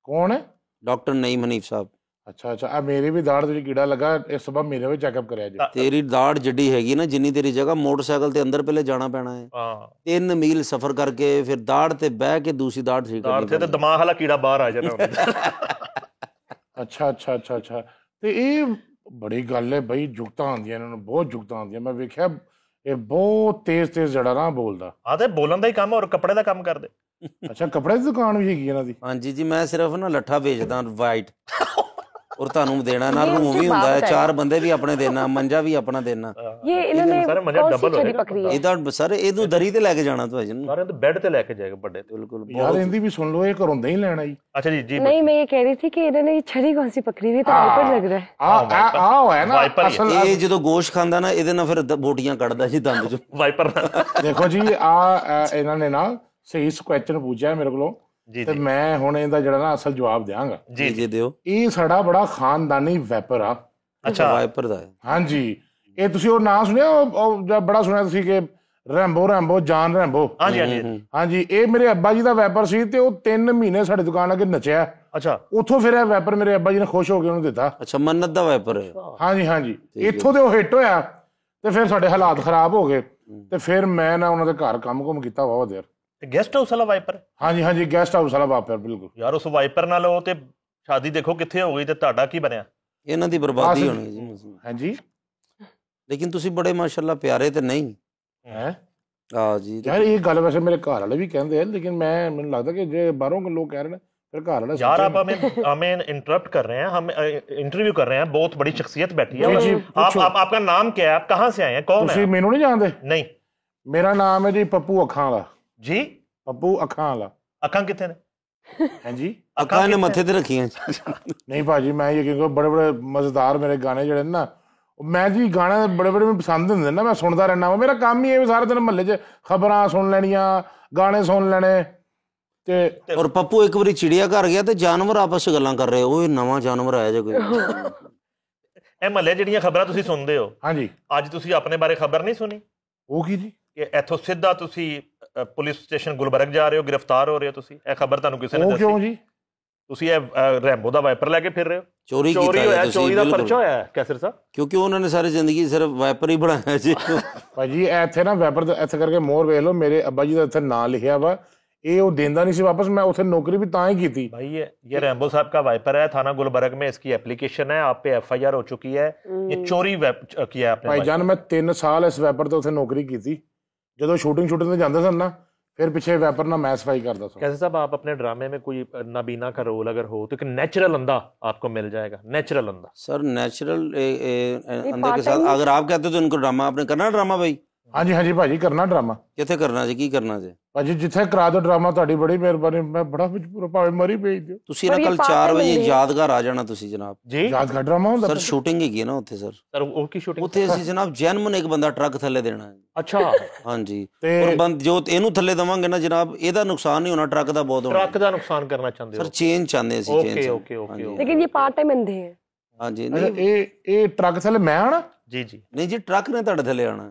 ਕੌਣ ਹੈ? ਡਾਕਟਰ ਨਈਮ ਹਨੀਫ ਸਾਹਿਬ। ਅੱਛਾ ਆ ਮੇਰੀ ਵੀ ਦਾੜ ਤੇ ਕੀੜਾ ਲੱਗਾ, ਇਸ ਸਬਬ ਮੇਰੇ ਵੀ ਚੈੱਕਅਪ ਕਰਿਆ ਜੀ। ਤੇਰੀ ਦਾੜ ਜਿੱਡੀ ਹੈਗੀ ਨਾ ਜਿੰਨੀ ਤੇਰੀ ਜਗ੍ਹਾ, ਮੋਟਰਸਾਈਕਲ ਤੇ ਅੰਦਰ ਪਹਿਲੇ ਜਾਣਾ ਪੈਣਾ ਹੈ। ਹਾਂ 3 ਮੀਲ ਸਫ਼ਰ ਕਰਕੇ ਫਿਰ ਦਾੜ ਤੇ ਬਹਿ ਕੇ ਦੂਸਰੀ ਦਾੜ ਠੀਕ ਦਾੜ ਕਰਨੀ ਤੇ ਤੇ ਦਿਮਾਗ ਵਾਲਾ ਕੀੜਾ ਬਾਹਰ ਆ ਜਾਣਾ। ਅੱਛਾ ਤੇ ਇਹ ਬੜੀ ਗੱਲ ਹੈ ਬਈ, ਜੁਗਤਾਂ ਆਉਂਦੀਆਂ ਇਹਨਾਂ ਨੂੰ, ਬਹੁਤ ਜੁਗਤਾਂ ਆਉਂਦੀਆਂ। ਮੈਂ ਵੇਖਿਆ ਇਹ ਬਹੁਤ ਤੇਜ਼ ਜੜਾ ਨਾ ਬੋਲਦਾ। ਆ ਤੇ ਬੋਲਣ ਦਾ ਹੀ ਕੰਮ ਔਰ ਕੱਪੜੇ ਦਾ ਕੰਮ ਕਰਦੇ। ਅੱਛਾ ਕੱਪੜੇ ਦੀ ਦੁਕਾਨ ਵੀ ਹੈਗੀ ਇਹਨਾਂ ਦੀ? ਹਾਂਜੀ ਜੀ ਮੈਂ ਸਿਰਫ ਨਾ ਲੱਠਾ ਵੇਚਦਾ ਵਾਈਟ, ਔਰ ਤੁਹਾਨੂੰ ਦੇਣਾ ਨਾਲ ये ਰੂਮ उनकी ਵੀ ਹੁੰਦਾ ਹੈ, बात है। 4 ਬੰਦੇ ਵੀ ਆਪਣੇ ਦੇਣਾ, ਮੰਜਾ ਵੀ ਆਪਣਾ ਦੇਣਾ। ये इन्होंने सारे मजे कौन सी डबल हो छड़ी जाएगा। पकड़ी है? ਇਹਦਾ ਸਰ ਇਹਨੂੰ ਦਰੀ ਤੇ ਲੈ ਕੇ ਜਾਣਾ ਤੁਹਾਡੇ ਨੂੰ। ਸਾਰਿਆਂ ਤੋਂ ਬੈੱਡ ਤੇ ਲੈ ਕੇ ਜਾਏਗਾ ਵੱਡੇ ਤੇ। ਬਿਲਕੁਲ ਯਾਰ ਇਹਦੀ ਵੀ ਸੁਣ ਲਓ, ਇਹ ਘਰੋਂ ਨਹੀਂ ਲੈਣ ਆਈ। ਅੱਛਾ ਜੀ ਜੀ नहीं, मैं ये कह रही थी कि इन्होंने ये छड़ी कौन सी पकड़ी हुई है? तो वाइपर लग रहा है। ਆ ਹੋਇਆ ਨਾ ਵਾਈਪਰ ਹੀ ਅਸਲ। ਇਹ ਜਦੋਂ ਗੋਸ਼ ਖਾਂਦਾ ਨਾ ਇਹਦੇ ਨਾਲ ਫਿਰ ਬੋਟੀਆਂ ਕੱਢਦਾ ਜੀ ਦੰਦ ਚੋਂ। ਵਾਈਪਰ ਦੇਖੋ ਜੀ ਇਹਨਾਂ ਨੇ ਨਾ ਸਹੀ ਕੁਐਸਚਨ ਪੁੱਛਿਆ ਮੇਰੇ ਕੋਲੋਂ ਜੀ ਤੇ ਮੈਂ ਹੁਣ ਇਹਦਾ ਜਿਹੜਾ ਨਾ ਅਸਲ ਜਵਾਬ ਦਿਆਂਗਾ। ਜੀ ਜੀ ਦਿਓ। ਇਹ ਸਾਡਾ ਬੜਾ ਖਾਨਦਾਨੀ ਵੈਪਰ ਆ। ਅੱਛਾ ਵਾਈਪਰ ਦਾ ਹੈ। ਹਾਂਜੀ ਇਹ ਤੁਸੀਂ ਉਹ ਨਾਂ ਸੁਣਿਆ? ਉਹ ਬੜਾ ਸੁਣਿਆ ਤੁਸੀਂ ਕਿ ਰੈਂਬੋ ਜਾਨ ਰੈਂਬੋ। ਹਾਂਜੀ ਹਾਂਜੀ ਹਾਂਜੀ ਇਹ ਮੇਰੇ ਅੱਬਾ ਜੀ ਦਾ ਵੈਪਰ ਸੀ ਤੇ ਉਹ 3 ਮਹੀਨੇ ਸਾਡੇ ਦੁਕਾਨ ਅੱਗੇ ਨੱਚਿਆ। ਅੱਛਾ ਉੱਥੋਂ ਫਿਰ ਇਹ ਵੈਪਰ ਮੇਰੇ ਅੱਬਾ ਜੀ ਨੇ ਖੁਸ਼ ਹੋ ਕੇ ਉਹਨੂੰ ਦਿੱਤਾ। ਅੱਛਾ ਮੰਨਤ ਦਾ ਵਾਈਪਰ ਹੈ। ਹਾਂਜੀ ਇੱਥੋਂ ਤੇ ਉਹ ਹਿੱਟ ਹੋਇਆ ਤੇ ਫਿਰ ਸਾਡੇ ਹਾਲਾਤ ਖਰਾਬ ਹੋ ਗਏ ਤੇ ਫਿਰ ਮੈਂ ਨਾ ਉਹਨਾਂ ਦੇ ਘਰ ਕੰਮ ਕੀਤਾ ਬਹੁਤ ਦੇਰ। ਤੇ ਗੈਸਟ ਹਾਊਸ ਵਾਲਾ ਵਾਈਪਰ? ਹਾਂਜੀ ਗੈਸਟ ਹਾਊਸ ਵਾਲਾ ਵਾਪਰ ਬਿਲਕੁਲ। ਯਾਰ ਉਸ ਵਾਈਪਰ ਨਾਲ ਉਹ ਤੇ ਸ਼ਾਦੀ ਦੇਖੋ ਕਿੱਥੇ ਹੋ ਗਈ ਤੇ ਤੁਹਾਡਾ ਕੀ ਬਣਿਆ? ਇਹਨਾਂ ਦੀ ਬਰਬਾਦੀ ਹੋਣੀ ਜੀ। ਹਾਂਜੀ ਲੇਕਿਨ ਤੁਸੀਂ ਬੜੇ ਮਾਸ਼ਾਅੱਲਾ ਪਿਆਰੇ ਤੇ ਨਹੀਂ ਹੈ ਆ ਜੀ। ਯਾਰ ਇਹ ਗੱਲ ਵੈਸੇ ਮੇਰੇ ਘਰ ਵਾਲੇ ਵੀ ਕਹਿੰਦੇ ਆ, ਲੇਕਿਨ ਮੈਨੂੰ ਲੱਗਦਾ कि ਜੇ ਬਾਹਰੋਂ के लोग कह रहे हैं फिर घर वाले यार आप हमें इंटरप्ट कर रहे हैं, हम इंटरव्यू कर रहे हैं, बहुत बड़ी शख्सियत बैठी है। जी, आप आपका नाम क्या है, आप कहाँ से आए हैं, कौन है? ਮੈਨੂੰ ਨਹੀਂ ਜਾਣਦੇ? नहीं ਮੇਰਾ ਨਾਮ ਹੈ ਜੀ ਪੱਪੂ ਅੱਖਾਂ ਵਾਲਾ। जी ਪੱਪੂ ਅੱਖਾਂ ਵਾਲਾ। अखा कितने ने? ਹਾਂਜੀ ਅੱਖਾਂ ਨੇ ਮੱਥੇ ਤੇ ਰੱਖੀਆਂ। ਨਹੀਂ ਭਾਜੀ ਮੈਂ ਇਹ ਕਿਉਂਕਿ ਬੜੇ ਮਜ਼ੇਦਾਰ ਮੇਰੇ ਗਾਣੇ ਜਿਹੜੇ ਨੇ ਨਾ, ਮੈਂ ਜੀ ਗਾਣੇ ਬੜੇ ਮੈਨੂੰ ਪਸੰਦ ਹੁੰਦੇ ਨਾ, ਮੈਂ ਸੁਣਦਾ ਰਹਿਣਾ ਵਾ। ਮੇਰਾ ਕੰਮ ਹੀ ਇਹ ਵੀ ਸਾਰਾ ਦਿਨ ਮਹੱਲੇ 'ਚ ਖਬਰਾਂ ਸੁਣ ਲੈਣੀਆਂ, ਗਾਣੇ ਸੁਣ ਲੈਣੇ। ਤੇ ਔਰ ਪੱਪੂ ਇੱਕ ਵਾਰੀ ਚਿੜੀਆ ਘਰ ਗਿਆ ਤੇ ਜਾਨਵਰ ਆਪਸ 'ਚ ਗੱਲਾਂ ਕਰ ਰਹੇ, ਓਏ ਨਵਾਂ ਜਾਨਵਰ ਆਇਆ ਜੇ ਕੋਈ। ਇਹ ਮਹੱਲੇ ਜਿਹੜੀਆਂ ਖਬਰਾਂ ਤੁਸੀਂ ਸੁਣਦੇ ਹੋ, ਹਾਂਜੀ ਅੱਜ ਤੁਸੀਂ ਆਪਣੇ ਬਾਰੇ ਖਬਰ ਨਹੀਂ ਸੁਣੀ ਉਹ ਕੀ ਜੀ? ਕਿ ਇੱਥੋਂ ਸਿੱਧਾ ਤੁਸੀਂ ਪੁਲਿਸ ਸਟੇਸ਼ਨ ਗੁਲਬਰਗ ਜਾ ਰਹੇ ਹੋ, ਗ੍ਰਿਫਤਾਰ ਹੋ ਰਹੇ ਹੋ ਤੁਸੀਂ? ਇਹ ਖਬਰ ਤੁਹਾਨੂੰ ਕਿਸੇ ਨੇ ਉਹ ਕਿਉਂ ਦੱਸੀ? ਜੀ? ਤੁਸੀਂ ਇਹ ਰੈਂਬੋ ਦਾ ਵਾਈਪਰ ਲੈ ਕੇ ਫਿਰ ਰਹੇ ਹੋ? ਚੋਰੀ ਕੀਤਾ ਹੋਇਆ, ਤੁਸੀਂ ਚੋਰੀ ਦਾ ਬਿਲਕੁਲ। ਪਰਚਾ ਹੋਇਆ ਕੈਸਰ ਸਾਹਿਬ? ਕਿਉਂਕਿ ਉਹਨਾਂ ਨੇ ਸਾਰੀ ਜ਼ਿੰਦਗੀ ਸਿਰਫ ਵਾਈਪਰ ਹੀ ਬਣਾਇਆ ਜੀ। ਭਾਜੀ ਇੱਥੇ ਨਾ ਵੈਪਰ ਇੱਥੇ ਕਰਕੇ ਮੋਹਰ ਵੇਖ ਲਓ, ਮੇਰੇ ਅੱਬਾ ਜੀ ਦਾ ਇੱਥੇ ਨਾਂ ਲਿਖਿਆ ਵਾ। ਇਹ ਉਹ ਦਿੰਦਾ ਨਹੀਂ ਸੀ ਵਾਪਸ, मैं ਉੱਥੇ ਨੌਕਰੀ भी ਤਾਂ ही की थी। भाई ये रैम्बो साहब का वाइपर है, थाना गुलबर्ग में इसकी एप्लीकेशन है, आप पे FIR हो चुकी है, ये चोरी किया है आपने। ਭਾਈਜਾਨ ਮੈਂ 3 ਸਾਲ ਇਸ ਵੈਪਰ ਤੇ ਉੱਥੇ ਨੌਕਰੀ ਕੀਤੀ। ਜਦੋਂ ਸ਼ੂਟਿੰਗ ਤੇ ਜਾਂਦੇ ਸਨ ਨਾ, ਫਿਰ ਪਿੱਛੇ ਵੈਪਰ ਨਾਲ ਮੈਂ ਸਫਾਈ ਕਰਦਾ ਸੀ। कैसे साहब आप अपने ड्रामे में कोई नाबीना का रोल अगर हो तो एक नेचुरल अंधा आपको मिल जाएगा, नेचुरल अंधा। सर नेचुरल अंदर के साथ अगर आप कहते तो इनको ड्रामा आपने करना ड्रामा भाई? ਹਾਂਜੀ ਭਾਜੀ ਕਰਨਾ ਡਰਾਮਾ। ਕਿੱਥੇ ਕਰਨਾ ਜੀ, ਕੀ ਕਰਨਾ ਜੀ? ਭਾਜੀ ਜਿੱਥੇ ਕਰਾ ਦੋ ਡਰਾਮਾ, ਤੁਹਾਡੀ ਬੜੀ ਮਿਹਰਬਾਨੀ। ਮੈਂ ਬੜਾ ਪੂਰਾ ਭਾਵੇਂ ਮਰੀ ਭੇਜ ਦਿਓ। ਤੁਸੀਂ ਨਾ ਕੱਲ 4 ਵਜੇ ਯਾਦਗਾਰ ਆ ਜਾਣਾ ਤੁਸੀਂ ਜਨਾਬ। जी ਯਾਦਗਾਰ ਡਰਾਮਾ ਹੁੰਦਾ ਸਰ ਸ਼ੂਟਿੰਗ ਹੈਗੀ ਹੈ ਨਾ ਉੱਥੇ ਸਰ। सर वो की शूटिंग? ਉੱਥੇ ਅਸੀਂ ਜਨਾਬ ਜੈਨਮਨ ਇੱਕ ਬੰਦਾ ਟਰੱਕ ਥੱਲੇ ਦੇਣਾ ਹੈ। अच्छा ਹਾਂਜੀ ਤੇ ਔਰ ਬੰਦ ਜੋ ਇਹਨੂੰ ਥੱਲੇ ਦਵਾਂਗੇ ਨਾ ਜਨਾਬ, ਇਹਦਾ ਨੁਕਸਾਨ ਨਹੀਂ ਹੋਣਾ, ਟਰੱਕ ਦਾ ਬਹੁਤ ਹੋਣਾ। ट्रक का नुकसान करना चाहते ਸਰ हो? ਚੇਂਜ ਚਾਹੁੰਦੇ ਅਸੀਂ okay change. Okay okay okay. लेकिन ये पार्ट टाइम अंधे हैं। ਹਾਂਜੀ ਅੱਛਾ ਨਹੀਂ ਇਹ ਟਰੱਕ ਥੱਲੇ ਮੈਂ ਆਣਾ? जी जी ਨਹੀਂ ਜੀ ਟਰੱਕ ਨੇ ਤੁਹਾਡੇ ਥੱਲੇ ਆਣਾ।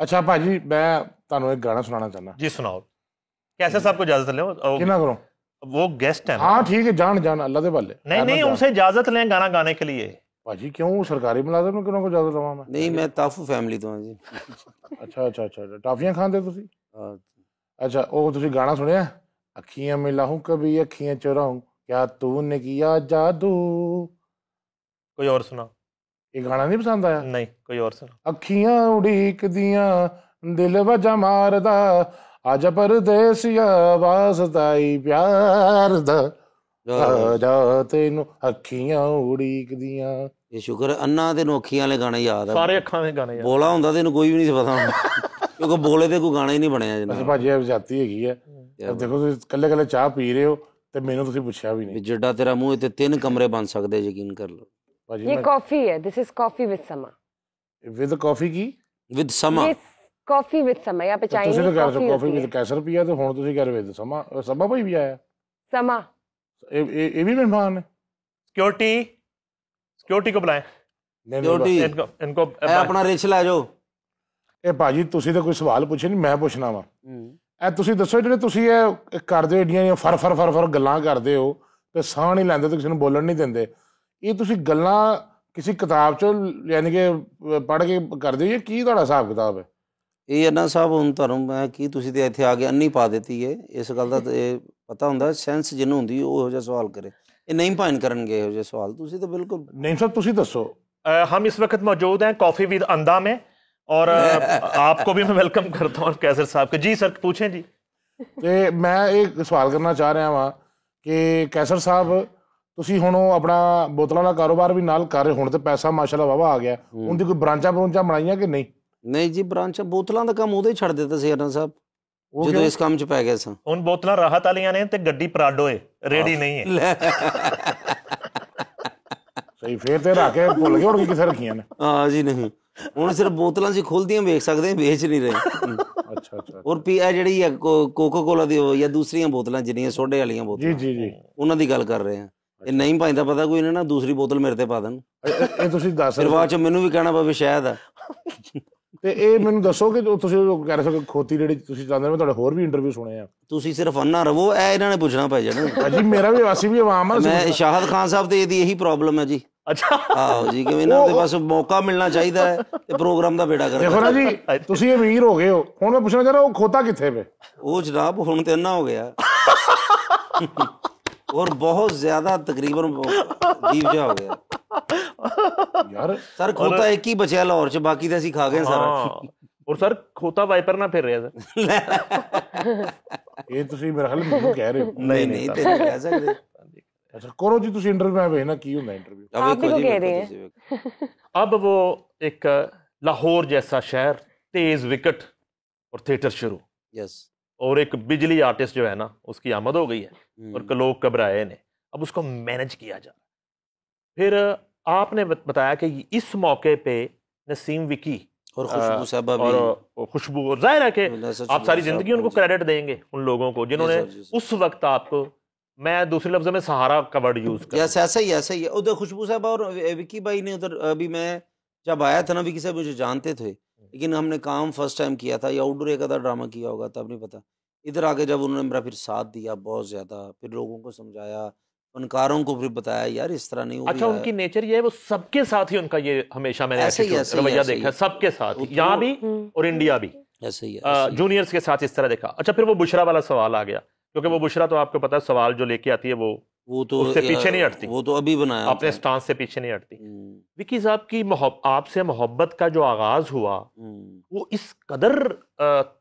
ਅੱਛਾ ਭਾਜੀ ਮੈਂ ਤੁਹਾਨੂੰ ਇੱਕ ਗਾਣਾ ਸੁਣਾਉਣਾ ਚਾਹੁੰਦਾ। जी सुनाओ। कैसे साहब को इजाजत लें? ਕਿੰਨਾ ਕਰੋ? वो गेस्ट है ना। हाँ ठीक है, जान जान अल्लाह दे वाले। नहीं नहीं, उनसे इजाजत लें गाना गाने के लिए। ਭਾਜੀ ਕਿਉਂ ਸਰਕਾਰੀ ਮੁਲਾਜ਼ਮ ਨੂੰ ਕਿਉਂ ਜ਼ਿਆਦਾ ਲਵਾਂ ਮੈਂ? नहीं मैं ताफू फैमिली तो हाँ जी। ਅੱਛਾ ਅੱਛਾ ਅੱਛਾ, ਟਾਫੀਆਂ ਖਾਂਦੇ ਤੁਸੀਂ? हाँ, ਅੱਛਾ ਉਹ ਤੁਸੀਂ ਗਾਣਾ ਸੁਣਿਆ, ਅੱਖੀਆਂ ਮਿਲਾਹੂੰ ਕभी ਅੱਖੀਆਂ ਚੁਰਾऊं क्या तूने किया जादू? कोई और सुना? ਇਹ ਗਾਣਾ ਨਹੀਂ ਪਸੰਦ ਆਇਆ? नहीं, कोई और सुना। ਅੱਖੀਆਂ ਉਡੀਕਦੀਆਂ ਦਿਲ ਵਜਾ ਮਾਰਦਾ ਆਜਾ ਪਰਦੇਸੀਆ ਵਾਸਤਾਈ ਪਿਆਰ ਦਾ ਆ ਜਾ ਤੈਨੂੰ ਅੱਖੀਆਂ ਉਡੀਕਦੀਆਂ। ये शुक्र है अन्ना ते नोखियां वाले गाने याद है। सारे अखा में गाने यार। बोला ਹੁੰਦਾ ਤੈਨੂੰ ਕੋਈ ਵੀ ਨਹੀਂ ਸੀ ਪਤਾ ਹੁੰਦਾ ਕਿਉਂਕਿ ਬੋਲੇ ਤੇ ਕੋਈ ਗਾਣਾ ਹੀ ਨਹੀਂ ਬਣਿਆ ਬਸ ਜਨਾਬ। ਭਾਜੀ ਇਹ ਜਾਤੀ ਹੈਗੀ ਹੈ। ਦੇਖੋ ਤੁਸੀਂ ਇਕੱਲੇ ਇਕੱਲੇ ਚਾਹ ਪੀ ਰਹੇ ਹੋ ਤੇ ਮੈਨੂੰ ਤੁਸੀਂ ਪੁੱਛਿਆ ਵੀ ਵੀ ਨਹੀਂ। ਜਿੱਡਾ ਤੇਰਾ ਮੂੰਹ ਤੇ 3 ਕਮਰੇ ਬਣ ਸਕਦੇ, ਯਕੀਨ ਕਰ ਲਓ। ਭਾਜੀ ये कॉफी है, दिस इज कॉफी विद समा। With coffee Ki? ਵਿਦ ਸਮਾ। ये कॉफी विद समा, यहाँ पे ਤੁਸੀਂ ਤਾਂ चाइनीज ਕਹਿ ਰਹੇ कॉफी ਕਾਫੀ होती ਵਿਦ है। ਕੈਸਰ ਪੀਆ ਤੇ ਹੁਣ ਤੁਸੀਂ ਕਹਿ ਰਹੇ ਵਿਦ ਸਮਾ। ਸਮਾ ਭਾਈ ਵੀ ਆਇਆ? समा ਇਹ ਵੀ ਮਹਿਮਾਨ ਹੈ? सिक्योरिटी, सिक्योरिटी को बुलाएं। ਨਹੀਂ ਸਿਕਿਉਰਿਟੀ इनको इनको ਇਹ ਆਪਣਾ ਰਿਚ ਲੈ ਜਾਓ। ਇਹ ਭਾਜੀ ਤੁਸੀਂ ਤਾਂ ਕੋਈ ਸਵਾਲ ਪੁੱਛੇ ਨਹੀਂ, ਮੈਂ ਪੁੱਛਣਾ ਵਾ। ਇਹ ਤੁਸੀਂ ਦੱਸੋ ਜਿਹੜੇ ਤੁਸੀਂ ਇਹ ਕਰਦੇ ਹੋ ਏਡੀਆਂ ਫਰ ਫਰ ਫਰ ਫਰ ਗੱਲਾਂ ਕਰਦੇ ਹੋ ਤੇ ਸਾਹ ਨਹੀਂ ਲੈਂਦੇ ਤੇ ਕਿਸੇ ਨੂੰ ਬੋਲਣ ਨਹੀਂ ਦਿੰਦੇ, ਇਹ ਤੁਸੀਂ ਗੱਲਾਂ ਕਿਸੇ ਕਿਤਾਬ ਚੋਂ ਯਾਨੀ ਕਿ ਪੜ੍ਹ ਕੇ ਕਰਦੇ ਹੋ ਜਾਂ ਕੀ ਤੁਹਾਡਾ ਹਿਸਾਬ ਕਿਤਾਬ ਹੈ? ਇਹ ਅੰਨਾ ਸਾਹਿਬ ਹੁਣ ਤੁਹਾਨੂੰ ਮੈਂ ਕੀ ਤੁਸੀਂ ਤੇ ਇੱਥੇ ਆ ਕੇ ਅੰਨੀ ਪਾ ਦਿੱਤੀ ਹੈ। ਇਸ ਗੱਲ ਦਾ ਤੇ ਪਤਾ ਹੁੰਦਾ ਸੈਂਸ ਜਿਹਨੂੰ ਹੁੰਦੀ ਉਹ ਇਹੋ ਜਿਹਾ ਸਵਾਲ ਕਰੇ। ਇਹ ਨਹੀਂ ਭਾਣ ਕਰਨਗੇ ਇਹੋ ਜਿਹੇ ਸਵਾਲ। ਤੁਸੀਂ ਤਾਂ ਬਿਲਕੁਲ ਨਹੀਂ ਸਰ ਤੁਸੀਂ ਦੱਸੋ। हम इस वक्त मौजूद हैं कॉफी विद अंदा में और आपको भी मैं वेलकम करता हूँ कैसर साहब के। जी सर पूछें जी। ਤੇ ਮੈਂ ਇਹ ਸਵਾਲ ਕਰਨਾ ਚਾਹ ਰਿਹਾ ਵਾਂ ਕਿ ਕੈਸਰ ਸਾਹਿਬ ਤੁਸੀਂ ਹੁਣ ਉਹ ਆਪਣਾ ਬੋਤਲਾਂ ਦਾ ਕਾਰੋਬਾਰ ਵੀ ਨਾਲ ਕਰ ਰਹੇ, ਹੁਣ ਤੇ ਪੈਸਾ ਮਾਸ਼ਾਅੱਲਾ ਵਾਵਾ ਆ ਗਿਆ, ਉਹਦੀ ਕੋਈ ਬ੍ਰਾਂਚਾਂ ਬਰੂੰਚਾਂ ਬਣਾਈਆਂ ਕਿ ਨਹੀਂ? ਨਹੀਂ ਜੀ, ਬ੍ਰਾਂਚ ਬੋਤਲਾਂ ਦਾ ਕੰਮ ਉਹਦੇ ਹੀ ਛੱਡ ਦਿੱਤਾ ਸੀ ਅੰਨਾ ਸਾਹਿਬ ਉਹ ਜਦੋਂ ਕਿਉਂ? ਇਸ ਕੰਮ 'ਚ ਪੈ ਗਏ ਸਾਂ। उन बोतल राहत वालियां ने ते गड्डी पराडो है, रेडी नहीं है। ਸਹੀ ਫੇਰ ਤੇ ਰੱਖ ਕੇ ਭੁੱਲ ਗਏ ਹੁਣ ਕਿੱਥੇ ਰੱਖੀਆਂ ਨੇ। ਹਾਂ ਜੀ, ਨਹੀਂ ਹੁਣ ਸਿਰਫ ਬੋਤਲਾਂ ਸੀ ਖੁੱਲਦੀਆਂ ਵੇਖ ਸਕਦੇ ਹਾਂ, ਵੇਚ ਨਹੀਂ ਰਹੇ। ਅੱਛਾ ਅੱਛਾ ਔਰ ਪੀ ਇਹ ਜਿਹੜੀ ਹੈ ਕੋਕਾ ਕੋਲਾ ਦੀ ਜਾਂ ਦੂਸਰੀਆਂ ਬੋਤਲਾਂ ਜਿਹੜੀਆਂ ਸੋਡੇ ਵਾਲੀਆਂ ਜੀ ਬੋਤਲਾਂ ਜੀ ਜੀ। ਉਹਨਾਂ ਦੀ ਗੱਲ ਕਰ ਰਹੇ ਹਾਂ। ਇਹ ਨਹੀਂ ਪਾਈਂਦਾ ਪਤਾ ਕੋਈ ਇਹਨਾਂ ਨਾ ਦੂਸਰੀ ਬੋਤਲ ਮੇਰੇ ਤੇ ਪਾ ਦੇਣ, ਇਹ ਤੁਸੀਂ ਦੱਸ ਫਿਰ ਬਾਅਦ ਚ ਮੈਨੂੰ ਵੀ ਕਹਿਣਾ ਪਵੇ ਸ਼ਾਇਦ ਆ। ਤੇ ਇਹ ਮੈਨੂੰ ਦੱਸੋ ਕਿ ਤੁਸੀਂ ਉਹ ਕਹਿ ਰਹੇ ਹੋ ਕਿ ਖੋਤੀ ਜਿਹੜੀ ਤੁਸੀਂ ਚਾਹੁੰਦੇ ਹੋ, ਮੈਂ ਤੁਹਾਡੇ ਹੋਰ ਵੀ ਇੰਟਰਵਿਊ ਸੁਣੇ ਆ। ਤੁਸੀਂ ਸਿਰਫ ਅੰਨਾ ਰਵੋ, ਇਹ ਇਹਨਾਂ ਨੇ ਪੁੱਛਣਾ ਪੈ ਜਾਣਾ। ਭਾਜੀ ਮੇਰਾ ਵੀ ਵਾਸੀ ਵੀ ਆਵਾਮ ਆ। ਮੈਂ ਸ਼ਾਹਦ ਖਾਨ ਸਾਹਿਬ ਤੇ ਇਹਦੀ ਇਹੀ ਪ੍ਰੋਬਲਮ ਹੈ ਜੀ। अच्छा ਆਹੋ ਜੀ, ਕਿਵੇਂ ਇਹਨਾਂ ਦੇ ਬਸ ਮੌਕਾ ਮਿਲਣਾ ਚਾਹੀਦਾ ਹੈ ਤੇ ਪ੍ਰੋਗਰਾਮ ਦਾ ਬੇੜਾ ਕਰ। ਦੇਖੋ ਨਾ ਜੀ, ਤੁਸੀਂ ਅਮੀਰ ਹੋ ਗਏ ਹੋ, ਹੁਣ ਮੈਂ ਪੁੱਛਣਾ ਚਾਹ ਰਿਹਾ ਉਹ ਖੋਤਾ ਕਿੱਥੇ ਵੇ? ਉਹ ਜਨਾਬ ਹੁਣ ਤੇ ਅੰਨਾ ਹੋ ਗਿਆ ਔਰ ਬਹੁਤ ਜ਼ਿਆਦਾ ਤਕਰੀਬਨ ਅਜੀਬ ਜਿਹਾ ਹੋ ਗਿਆ ਯਾਰ। ਸਰ ਖੋਤਾ ਇੱਕ ਹੀ ਬਚਿਆ ਲਾਹੌਰ ਚ, ਬਾਕੀ ਤਾਂ ਅਸੀਂ ਖਾ ਗਏ ਸਾਰਾ। हाँ। और सर खोता वाइपर ना फिर रहे सर। ਇਹ ਤੁਸੀਂ ਮੇਰੇ ਖਿਆਲ ਮੈਨੂੰ ਕਹਿ ਰਹੇ ਹੋ। ਨਹੀਂ ਨਹੀਂ ਤੇ ਨਹੀਂ ਕਹਿ ਸਕਦੇ। ਅੱਛਾ ਕਰੋ ਜੀ ਤੁਸੀਂ ਇੰਟਰਵਿਊ, ਮੈਂ ਵੇਖਣਾ ਕੀ ਹੁੰਦਾ ਇੰਟਰਵਿਊ। आप ही को कह रहे हैं। अब वो एक लाहौर जैसा शहर, तेज विकेट और थिएटर शुरू, यस। और एक बिजली आर्टिस्ट जो है ना उसकी आमद हो गई है और लोग घबराए ने, अब उसको मैनेज किया जा रहा। फिर आपने बताया कि इस मौके पे नसीम विकी और खुशबू साहबा भी, और खुशबू, और जाहिर है कि आप सारी जिंदगी उनको क्रेडिट देंगे उन लोगों को जिन्होंने उस वक्त आपको, मैं दूसरे लफ्जों में सहारा का वर्ड यूज कर। यस ऐसा ही ऐसा ही है। उधर खुशबू साहबा और विकी भाई ने उधर, अभी मैं जब आया था ना, विकी साहब मुझे जानते थे लेकिन हमने काम फर्स्ट टाइम किया था, या आउटडोर एक आधा ड्रामा किया होगा तब नहीं पता। इधर आके जब उन्होंने मेरा फिर साथ दिया बहुत ज्यादा, फिर लोगों को समझाया, फनकारों को फिर बताया यार इस तरह नहीं। अच्छा उनकी नेचर ये है, वो सबके साथ ही उनका ये हमेशा मैंने ऐसे ही, ऐसे ही, रवैया ऐसे ही। देखा है, सबके साथ ही, यहाँ भी और इंडिया भी, ऐसे ही है। जूनियर्स के साथ इस तरह देखा। अच्छा फिर वो बुशरा वाला सवाल आ गया, क्योंकि वो बुशरा तो आपको पता है सवाल जो लेके आती है वो तो उससे पीछे नहीं हटती, वो तो अभी बनाया अपने स्टांस से पीछे नहीं हटती। विकी साहब की आपसे मोहब्बत का जो आगाज हुआ वो इस कदर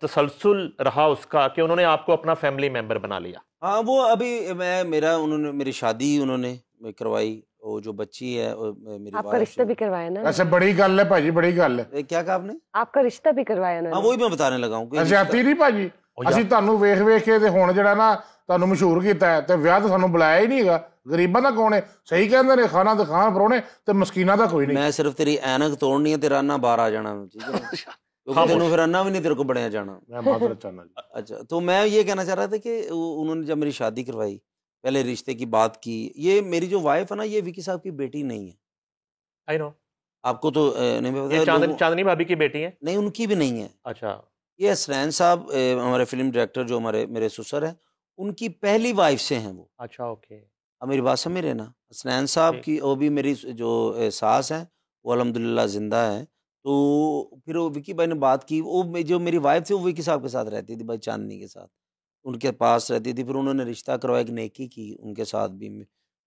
तसलसल रहा उसका कि उन्होंने आपको अपना फैमिली मेंबर बना लिया। हाँ वो अभी उन्होंने मेरी शादी उन्होंने करवाई, वो जो बच्ची है मेरी आपका रिश्ता भी करवाया ना? अच्छा बड़ी गल है भाजी, बड़ी गल है। क्या कहा आपने? आपका रिश्ता भी करवाया ना? हाँ वही मैं बताने लगा हूँ। ਅਜ਼ਾਤੀ ਨਹੀਂ ਭਾਜੀ, ਅਸੀਂ ਤੁਹਾਨੂੰ ਵੇਖ ਵੇਖ ਕੇ ਤੇ ਹੁਣ ਜਿਹੜਾ ਨਾ ਤੁਹਾਨੂੰ ਮਸ਼ਹੂਰ ਕੀਤਾ ਹੈ ਤੇ ਵਿਆਹ ਤਾਂ ਸਾਨੂੰ ਬੁਲਾਇਆ ਹੀ ਨਹੀਂ ਹੈਗਾ। ਗਰੀਬਾਂ ਦਾ ਕੌਣ ਹੈ? ਸਹੀ ਕਹਿੰਦੇ ਨੇ, ਖਾਣਾ ਦਿਖਾਣ ਪਰੋਣੇ ਤੇ ਮਸਕੀਨਾਂ ਦਾ ਕੋਈ ਨਹੀਂ। ਮੈਂ ਸਿਰਫ ਤੇਰੀ ਐਨਕ ਤੋੜਨੀ ਹੈ, ਤੇਰਾ ਅੰਨਾ ਬਾਹਰ ਆ ਜਾਣਾ, ठीक है? क्योंकि तेनों फिर अन्ना भी नहीं तेरे को बढ़िया जाना। मैं मात्र चाहना जी। अच्छा तो मैं ये कहना चाह रहा था कि उन्होंने जब मेरी शादी करवाई, पहले रिश्ते की बात की, ये मेरी जो वाइफ है ना, ये विकी साहब की बेटी नहीं है। I know. आपको तो नहीं ये पता चांदनी भाभी की बेटी है? नहीं, उनकी भी नहीं है। अच्छा। ये हसनैन साहब हमारे फिल्म डायरेक्टर जो हमारे मेरे ससुर हैं, उनकी पहली वाइफ से हैं वो। अच्छा, ओके। अब मेरी बात समझ रहे हैं ना? हसनैन साहब ठीक। की, वो भी मेरी जो सास हैं, वो अल्हम्दुलिल्लाह ज़िंदा हैं। तो फिर वो विकी भाई ने बात की, जो मेरी वाइफ थी वो विकी साहब के साथ रहती थी, भाई चांदनी के साथ। उनके पास रहती थी, फिर उन्होंने रिश्ता करवाया, एक नेकी की उनके साथ भी में।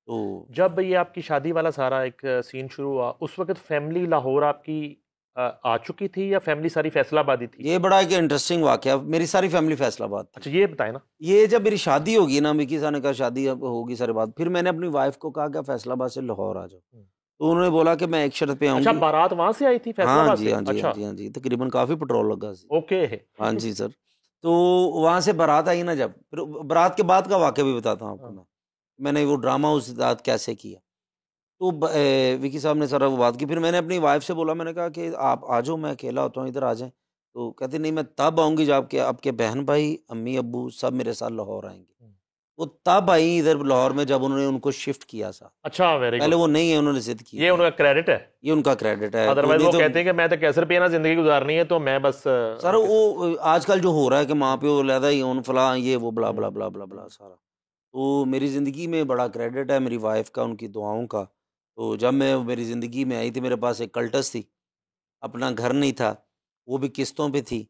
तो जब ये आपकी शादी वाला सारा एक सीन शुरू हुआ, उस वक्त फैमिली लाहौर आपकी आ चुकी थी या फैमिली सारी फैसलाबादी थी? ये बड़ा एक इंटरेस्टिंग वाक़या, मेरी सारी फैमिली फैसलाबाद थी। अच्छा, ये बताए ना। ये जब मेरी शादी होगी ना, विकी साहब ने कहा शादी अब होगी सारे बाद, फिर मैंने अपनी वाइफ को कहा कि फैसलाबाद से लाहौर आ जाओ। तो उन्होंने बोला कि मैं एक शर्त पे अच्छा, आऊंगी। बारात वहां से आई थी हाँ फैसलाबाद जी, से? हाँ जी, हाँ अच्छा, जी, हाँ जी, तकरीबन काफ़ी पेट्रोल लगा सी। ओके। हाँ जी सर। तो वहाँ से बारात आई ना, जब फिर बारात के बाद का वाक़या भी बताता हूँ आपको हाँ। मैं। मैंने वो ड्रामा उस रात कैसे किया। तो विकी साहब ने सारा वो बात की, फिर मैंने अपनी वाइफ से बोला, मैंने कहा कि आप आ जाओ, मैं अकेला होता हूँ, इधर आ जाएं। तो कहते नहीं, मैं तब आऊँगी जब आपके आपके बहन भाई, अम्मी अब्बू सब मेरे साथ लाहौर आएंगे। वो तब आई इधर लाहौर में जब उन्होंने उनको शिफ्ट किया था। अच्छा, वेरी पहले गुड। वो नहीं है, उन्होंने जिद की ये थी। उनका क्रेडिट है। ये उनका क्रेडिट है। तो अदरवाइज नहीं वो तो कहते हैं कि मैं तो कैसर पे ना जिंदगी गुजारनी है, तो मैं बस सर वो आजकल जो हो रहा है कि माँ प्यो लहदा ही उन फला ये वो बला बला बला बला बला सारा। तो मेरी ज़िंदगी में बड़ा क्रेडिट है मेरी वाइफ का, उनकी दुआओं का। तो जब मैं मेरी ज़िंदगी में आई थी, मेरे पास एक कल्टस थी, अपना घर नहीं था, वो भी किस्तों पे थी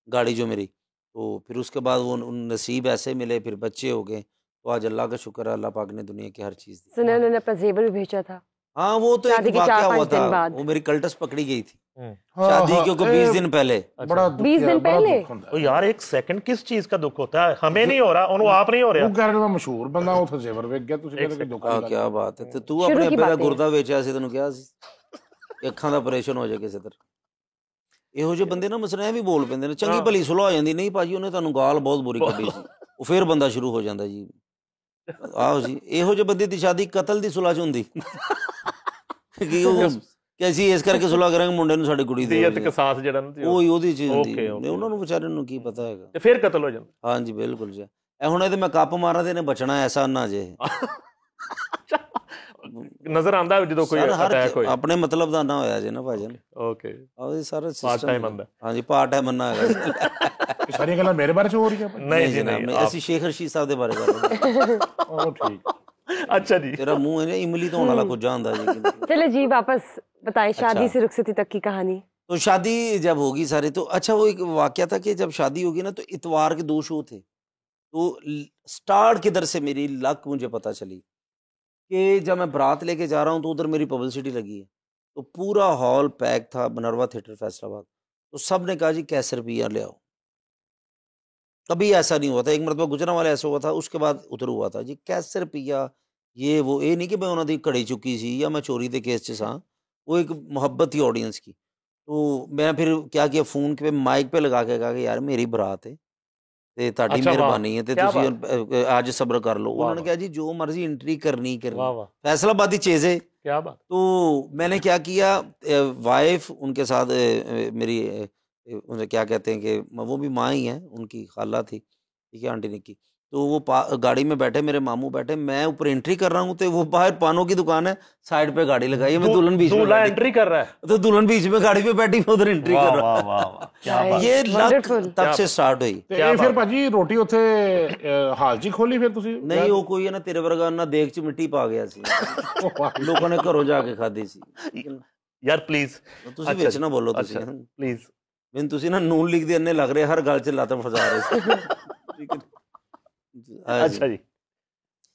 गाड़ी जो मेरी। तो फिर उसके बाद वो उन नसीब ऐसे मिले, फिर बच्चे हो गए। तो आज अल्लाह का शुक्र है, अल्लाह पाक ने दुनिया की हर चीज़ दी। सुना उन्होंने अपना जेवर भी भेजा था हाँ, वो तो एक शादी के वाक़या हुआ 4-5 दिन था, बाद। वो मेरी कल्टस पकड़ी गई थी हाँ, शादी हाँ, क्योंकि ए, 20 दिन पहले। बड़ा 20 दिन पहले? ओ यार, एक सेकंड, किस चीज का दुख होता है? हमें नहीं हो रहा, उनको आप नहीं हो वो रहा। कह रहे मैं मशहूर बंदा उਥੇ जेवर ਵੇਚ ਗਿਆ ਤੁਸੀਂ ਕਹਿੰਦੇ ਕਿ ਦੁਕਾਨ ਦਾ क्या बात है। तो तू शुरू अपने की अब्बे का बातें। गुर्दा ਵੇਚਿਆ ਸੀ, ਤੈਨੂੰ ਕਿਹਾ ਸੀ ਕਿ ਅੱਖਾਂ ਦਾ ਆਪਰੇਸ਼ਨ ਹੋ ਜਾਏ ਕਿਸੇ ਤਰ੍ਹਾਂ। ਇਹੋ ਜਿਹੇ ਬੰਦੇ ਨਾ ਮਸਲੇ ਵੀ ਬੋਲ ਪੈਂਦੇ ਨੇ, ਚੰਗੀ ਭਲੀ ਸੁਲਹ ਹੋ ਜਾਂਦੀ। ਨਹੀਂ ਭਾਜੀ, ਉਹਨੇ ਤੁਹਾਨੂੰ ਗਾਲ ਬਹੁਤ ਬੁਰੀ ਕੱਢੀ ਸੀ, ਉਹ ਫਿਰ ਬੰਦਾ ਸ਼ੁਰੂ ਹੋ ਜਾਂਦਾ ਜੀ। ਆਹੋ ਜੀ, ਇਹੋ ਜਿਹੇ ਬੰਦੇ ਦੀ ਸ਼ਾਦੀ ਕਤਲ ਦੀ ਸੁਲਹ 'ਚ ਹੁੰਦੀ ਕਿ ਉਹ ਕਿ ਅਸੀਂ ਇਸ ਕਰਕੇ ਸੁਲਹ ਕਰਾਂਗੇ ਮੁੰਡੇ ਨੂੰ ਸਾਡੀ ਕੁੜੀ ਦੇ ਦੀਅਤ ਕਸਾਸ ਜਿਹੜਾ ਨਾ ਉਹ ਹੀ ਉਹਦੀ ਚੀਜ਼ ਹੁੰਦੀ। Okay, okay. ਉਹਨਾਂ ਨੂੰ ਵਿਚਾਰਿਆਂ ਨੂੰ ਕੀ ਪਤਾ ਹੈਗਾ। ਤੇ ਫਿਰ ਕਤਲ ਹੋ ਜਾਂਦਾ। ਹਾਂਜੀ ਬਿਲਕੁਲ ਜੀ। ਇਹ ਹੁਣ ਇਹਦੇ ਮੈਂ ਕੱਪ ਮਾਰਾਂ ਤੇ ਇਹਨੇ ਬਚਣਾ, ਐਸਾ ਨਾ ਜੇ। ਨਜ਼ਰ ਆਂਦਾ ਜਦੋਂ ਕੋਈ ਸਰ ਹਰ ਅਟੈਕ ਹੋਏ। ਆਪਣੇ ਮਤਲਬ ਦਾ ਨਾ ਹੋਇਆ ਜੇ ਨਾ ਭਾਜਨ। ਓਕੇ, ਆਹ ਇਹ ਸਾਰਾ ਪਾਰਟ ਸਿਸਟਮ ਟਾਈਮ ਆਂਦਾ। ਹਾਂਜੀ ਪਾਰਟ ਟਾਈਮ ਮੰਨਾ ਹੈਗਾ। ਇਹ ਸਾਰੀਆਂ ਗੱਲਾਂ ਮੇਰੇ ਬਾਰੇ ਚ ਹੋ ਰਹੀਆਂ ਨਹੀਂ ਜੀ, ਜਨਾਬ, ਨਹੀਂ। ਅਸੀਂ ਸ਼ੇਖ ਰਸ਼ੀਦ ਸਾਹਿਬ ਦੇ ਬਾਰੇ ਕਰ ਰਹੇ ਹਾਂ। ਉਹ ਠੀਕ। अच्छा जी। ਤੇਰਾ ਮੂੰਹ ਹੈ ਨਾ ਇਮਲੀ ਧੋਣ ਵਾਲਾ ਕੁਝ ਹੁੰਦਾ ਜੀ। चले जी वापस बताएं शादी अच्छा। से रुखसती तक की कहानी। तो शादी जब होगी सारे, तो अच्छा वो एक वाकया था कि जब शादी होगी ना, तो इतवार के 2 शो थे। तो स्टार्ट किधर से मेरी लक मुझे पता चली कि जब मैं बारात लेके जा रहा हूँ तो उधर मेरी पब्लिसिटी लगी है। तो पूरा हॉल पैक था, बनरवा थिएटर फैसलाबाद। तो सब ने कहा जी कैसे रुपया ले आओ। कभी ऐसा नहीं हुआ था, एक मरतबा गुजरा वाला ऐसा हुआ था, उसके बाद उधर हुआ था जी कैसे रुपया ये वो। ये नहीं कि मैं उन्होंने घड़ी चुकी सी या मैं चोरी के केस च सा, वो एक मुहब्बत थी ऑडियंस की। तो मैं फिर क्या किया, फोन पे माइक पे लगा के कहा कि यार मेरी बरात है ਤੇ ਤੁਹਾਡੀ अच्छा, वाह, ਮਿਹਰਬਾਨੀ ਹੈ ਤੇ क्या ਤੁਸੀਂ आज सब्र कर लो। वाह, उन्होंने वाह। कहा जी जो मर्जी एंट्री करनी करनी, वाह वाह, फैसलाबादी चीज़ है। क्या बात। तो मैंने क्या किया, वाइफ उनके साथ मेरी उन्हें क्या कहते हैं कि वो भी माँ ही हैं, उनकी खाला थी, ठीक है, आंटी निक्की। तो वो गाड़ी में बैठे, मेरे मामू बैठे, मैं ऊपर एंट्री कर रहा हूँ, तो वो बाहर पानों की दुकान है, साइड पे गाड़ी लगाई है, मैं दुल्हन बीच में दूल्हा बैठी। एंट्री कर रहा है। तो दुल्हन बीच में गाड़ी पे बैठी, मैं उधर एंट्री कर रहा हूँ। वाह वाह वाह, क्या बात। ये लक Wonderful। तब से स्टार्ट हुई। ਤੇ ਕਿਆ ਇਹ ਫਿਰ ਬਾਤ। ਭਾਜੀ ਰੋਟੀ ਉੱਥੇ ਹਾਲ 'ਚ ਹੀ ਖੋਲੀ ਫਿਰ ਤੁਸੀਂ? ਨਹੀਂ ਉਹ ਕੋਈ ਹੈ ਨਾ ਤੇਰੇ ਵਰਗਾ ਨਾ ਦੇਖ ਚ ਮਿੱਟੀ ਪਾ ਗਿਆ ਸੀ, ਲੋਕਾਂ ਨੇ ਘਰੋਂ ਜਾ ਕੇ ਖਾਧੀ ਸੀ। यार प्लीज। ਤੁਸੀਂ ਵਿੱਚ ਨਾ ਬੋਲੋ ਤੁਸੀਂ। अच्छा प्लीज। ਮੈਨੂੰ ਤੁਸੀਂ ਨਾ ਨੂਨ ਲਿਖ ਦੇ ਇੰਨੇ ਲੱਗ ਰਹੇ, ਹਰ ਗੱਲ ਚ ਲੱਤ ਫਸਾ ਰਹੇ ਸੀ। ਠੀਕ ਹੈ। अच्छा जी।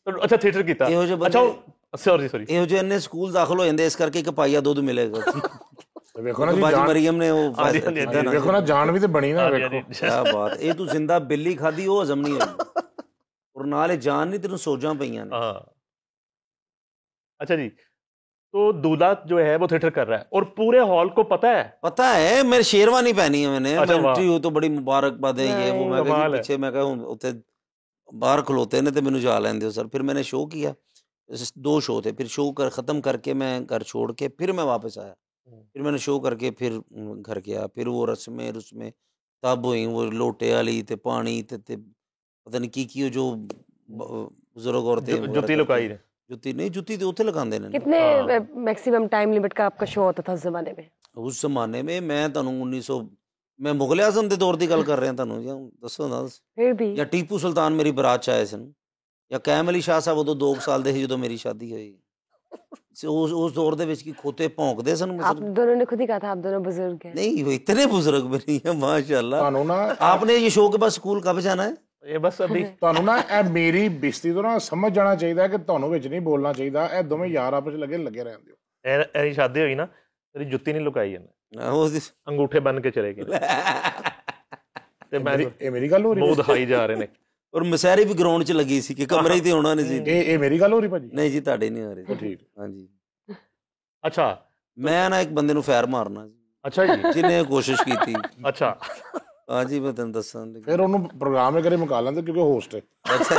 तो अच्छा थिएटर कीता। ਇਹੋ ਜਿਹੇ अच्छा ਬੰਦੇ, सॉरी। ਇਹੋ ਜਿਹੇ ਇੰਨੇ ਸਕੂਲ ਦਾਖਲ ਹੋ ਜਾਂਦੇ, ਇਸ ਕਰਕੇ ਇੱਕ ਪਾਈਆ ਦੁੱਧ ਮਿਲੇਗਾ। ਵੇਖੋ ਨਾ ਜੀ ਬਾਜੀ ਜਾਨ, ਮਰੀਮ ਨੇ ਉਹ ਹਾਂਜੀ, ਹਾਂਜੀ, ਕੀਤਾ ਨਾ। ਵੇਖੋ ਨਾ ਜਾਨ ਵੀ ਤੇ ਬਣੀ ਨਾ, हाँ ਵੇਖੋ। जी। ਕਿਆ ਬਾਤ, ਇਹ ਤੂੰ ਜ਼ਿੰਦਾ ਬਿੱਲੀ ਖਾਦੀ, ਉਹ ਹਜ਼ਮ ਨਹੀਂ ਹੋਈ, ਔਰ ਨਾਲੇ ਜਾਨ ਨਹੀਂ, ਤੈਨੂੰ ਸੋਜਾਂ ਪਈਆਂ ਨੇ। हाँ। अच्छा जी, तो दूल्हा जो है वो थिएटर कर रहा है और पूरे हॉल को पता है। पता है, मेरे शेरवानी पहनी है मैंने, अच्छा, वाह। एंट्री हो तो बड़ी मुबारकबाद है ये वो। मैं कमाल है। पीछे मैं कहूँ उत्ते बाहर खलोते ने तो मैंू जा लें दो सर। फिर मैंने शो किया, 2 शो थे, फिर शो कर ख़त्म करके मैं घर छोड़ के फिर मैं वापस आया। फिर मैंने शो करके फिर घर गया, फिर वो रस्में तब हुई, वो लोटे वाली ते पानी ते पता नहीं की जो बुजुर्ग औरतें जुत्ती लुकाई ने। जुत्ती नहीं, जुत्ती तो उत्थे लगांदे ने। कितने मैक्सिमम टाइम लिमिट का आपका शो होता था उस जमाने में? उस जमाने में मैं तुहानू 1900 मैं मुगल आजम के दौर की गल कर रहा तुहानू, या दसो ना, फिर भी या टीपू सुल्तान मेरी बरात च आए सन, या कैम अली शाह साहब उदों 2 साल दे सी जदों मेरी शादी हुई। उस दौर दे विच की खोते भौंकदे सन। आप दोनों ने खुद ही कहा था आप दोनों बुजुर्ग हैं। नहीं, वो इतने बुजुर्ग भी नहीं है माशाल्लाह। ਤੁਹਾਨੂੰ ਨਾ आपने ये शो के बाद स्कूल कब जाना है? ये बस अभी ਤੁਹਾਨੂੰ ਨਾ ਇਹ ਮੇਰੀ ਬੇਇੱਜ਼ਤੀ ਤੋਂ ਨਾ ਸਮਝ ਜਾਣਾ ਚਾਹੀਦਾ ਕਿ ਤੁਹਾਨੂੰ ਵਿੱਚ ਨਹੀਂ ਬੋਲਣਾ ਚਾਹੀਦਾ। ਇਹ ਦੋਵੇਂ ਯਾਰ ਆਪਸ ਚ ਲੱਗੇ ਰਹਿੰਦੇ ਹੋ। ऐसी शादी हुई ना, तेरी जुत्ती नहीं लुकाई है, अंगूठे बन के चले गए ते मैं ਇਹ ਮੇਰੀ ਗੱਲ ਹੋ ਰਹੀ मुंह दिखाई जा रहे ने। और मसैरी भी ग्राउंड च लगी सी कि कमरे ही ते होना नहीं सी। ਇਹ ਮੇਰੀ ਗੱਲ ਹੋ ਰਹੀ ਭਾਜੀ? नहीं जी, ਤੁਹਾਡੇ नहीं हो रही। ਠੀਕ। हाँ जी। अच्छा मैं ना एक बंदे नु फैर मारना अच्छा जी, जिन्हें कोशिश की थी। अच्छा हाँ जी, मैं तेन दसा। ਫਿਰ ਉਹਨੂੰ ਪ੍ਰੋਗਰਾਮ ਇਹ ਕਰੇ ਮੁਕਾ ਲੈਂਦੇ ਕਿਉਂਕਿ ਹੋਸਟ ਹੈ। अच्छा।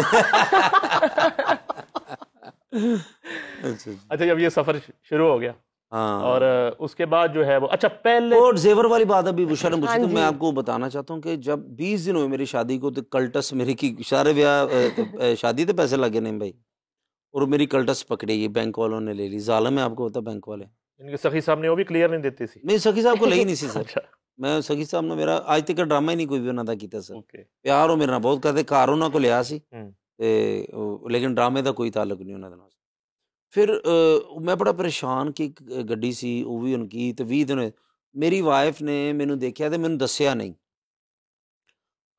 अच्छा, जब ये सफर शुरू हो गया हाँ, और उसके बाद जो है वो, अच्छा पहले और जेवर वाली बात अभी बुशा ने पूछी, हाँ तो जी। मैं आपको बताना चाहता हूँ कि जब 20 दिन हुए मेरी शादी को, तो कल्टस मेरी की सारे ब्याह शादी तो पैसे लगे नहीं भाई, और मेरी कल्टस पकड़ी, ये बैंक वालों ने ले ली। जालम है, आपको पता बैंक वाले। इनके सखी साहब ने वो भी क्लियर नहीं देती थी। नहीं, सखी साहब को ले ही नहीं सी सर। अच्छा मैं सखी साहब ने मेरा आज तक ड्रामा ही नहीं कोई भी उन्होंने दा कीता सर। ओके प्यार हो मेरे नाल बहुत करते, घर उन्होंने को लिया सी हम्म। ते लेकिन ड्रामे का कोई ताल्लुक नहीं उन्होंने नाल। फिर मैं बड़ा परेशान कि गड्डी सी वो भी उनकी, तो 20 दिन मेरी वाइफ ने मैनू देखा तो मैनू दसिया नहीं।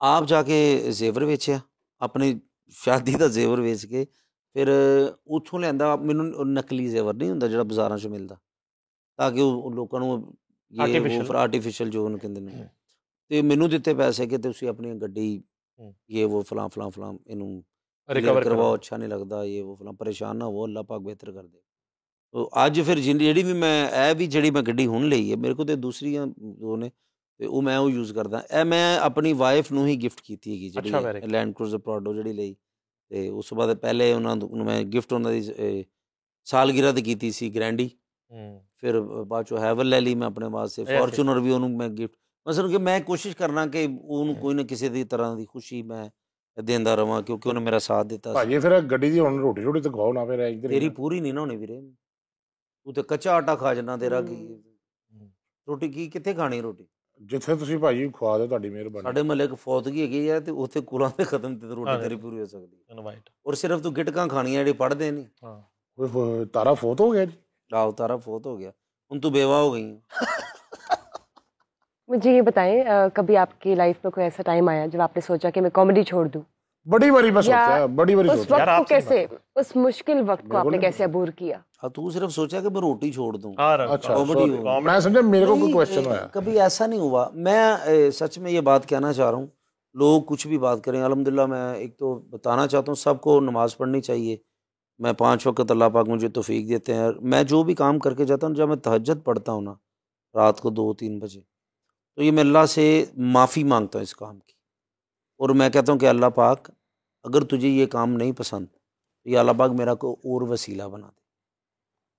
आप जाके जेवर वेचया, अपनी शादी का जेवर वेच के फिर उतों लिया मैनू नकली जेवर नहीं होंदा जिहड़ा बाजारां च मिलदा, ताकि लोगों को ये Artificial। वो आर्टिफिशियल जो उन्होंने कहते हैं, हम्म। तो मैनू दिते पैसे कि तुसीं अपनी गड्डी हम्म। ये वो फलां फलां फलां इनू रिकवर करवाओ, अच्छा नहीं लगता ये वो फलां, परेशान ना हो, अल्लाह पाक बेहतर कर दे। तो अज फिर जिहड़ी भी मैं ए भी जिहड़ी मैं गड्डी हुण लई है, मेरे को तो दूसरियां दो ने ते वो मैं वो यूज़ करदा। ए मैं अपनी वाइफ नूं ही गिफ्ट कीती हैगी अच्छा, very जिहड़ी good। लैंड क्रूज़र प्राडो जिहड़ी लई, ते उस तो बाद पहले उन्हां नूं मैं गिफ्ट उन्हां दी सालगिरह ते कीती सी ग्रैंडी, फिर बाद चो हैवल ले ली मैं अपने वास्ते, ऐसे। फॉर्चूनर भी उन्होंने मैं गिफ्ट, मतलब कि मैं कोशिश करना कि ਉਹਨੂੰ ਕੋਈ ਨਾ ਕਿਸੇ ਦੀ ਤਰ੍ਹਾਂ ਦੀ ਖੁਸ਼ੀ ਮੈਂ ਦਿੰਦਾ ਰਵਾਂ, ਕਿਉਂਕਿ ਉਹਨੇ ਮੇਰਾ ਸਾਥ ਦਿੱਤਾ ਸੀ। ਭਾਜੀ ਫਿਰ ਗੱਡੀ ਦੀ ਹੁਣ ਰੋਟੀ ਰੋਟੀ ਤਾਂ ਖਵਾਓ ਨਾ ਫਿਰ ਇੱਧਰ ਤੇਰੀ ਪੂਰੀ ਨਹੀਂ ਨਾ ਹੋਣੀ ਵੀਰੇ, ਤੂੰ ਤੇ ਕੱਚਾ ਆਟਾ ਖਾ ਜਨਾ, ਤੇਰਾ ਕੀ ਰੋਟੀ ਕੀ ਕਿੱਥੇ ਖਾਣੀ ਰੋਟੀ? ਜਿੱਥੇ ਤੁਸੀਂ ਭਾਜੀ ਖਵਾ ਦਿਓ ਤੁਹਾਡੀ ਮਿਹਰਬਾਨੀ। ਸਾਡੇ ਮਹੱਲੇ ਇੱਕ ਫੌਤਗੀ ਹੈਗੀ ਆ, ਤੇ ਉੱਥੇ ਕੁਲਾਂ ਦੇ ਖਤਮ ਤੇ ਰੋਟੀ ਤੇਰੀ ਪੂਰੀ ਹੋ ਸਕਦੀ ਹੈ, इनवाइट। ਔਰ ਸਿਰਫ ਤੂੰ ਗਿਟਕਾਂ ਖਾਣੀਆਂ ਜਿਹੜੇ ਪੜਦੇ ਨਹੀਂ। हाँ ਓਏ ਹੋਏ, ਤਾਰਾ ਫੋਤ ਹੋ ਗਿਆ ਜੀ। ਆਹ ਤਾਰਾ ਫੌਤ ਹੋ ਗਿਆ, ਹੁਣ ਤੂੰ ਬੇਵਾ ਹੋ ਗਈ। मुझे ये बताएं, कभी आपकी लाइफ में कोई ऐसा टाइम आया जब आपने सोचा कि मैं कॉमेडी छोड़ दूं? बड़ी बारी मैं या सोचा, बड़ी बारी उस सोचा। वक्त को आपसे कैसे, उस मुश्किल वक्त को बिल्कुल आपने नहीं कैसे अबूर किया? तू सिर्फ सोचा कि मैं रोटी छोड़ दूं। अच्छा कॉमेडी sorry, हो। मैं समझा मेरे को कोई नहीं, क्वेश्चन आया। कभी ऐसा नहीं हुआ। मैं सच में ये बात कहना चाह रहा हूँ, लोग कुछ भी बात करें, अल्हम्दुलिल्लाह मैं एक तो बताना चाहता हूँ सबको नमाज़ पढ़नी चाहिए। मैं 5 वक्त अल्लाह पाक मुझे तौफीक देते हैं। मैं जो भी काम करके जाता हूँ, जब मैं तहज्जुद पढ़ता हूँ ना रात को 2-3 बजे, तो ये मैं अल्लाह से माफ़ी मांगता हूँ इस काम की, और मैं कहता हूँ कि अल्लाह पाक अगर तुझे ये काम नहीं पसंद, तो ये अल्लाह पाक मेरा को और वसीला बना दे।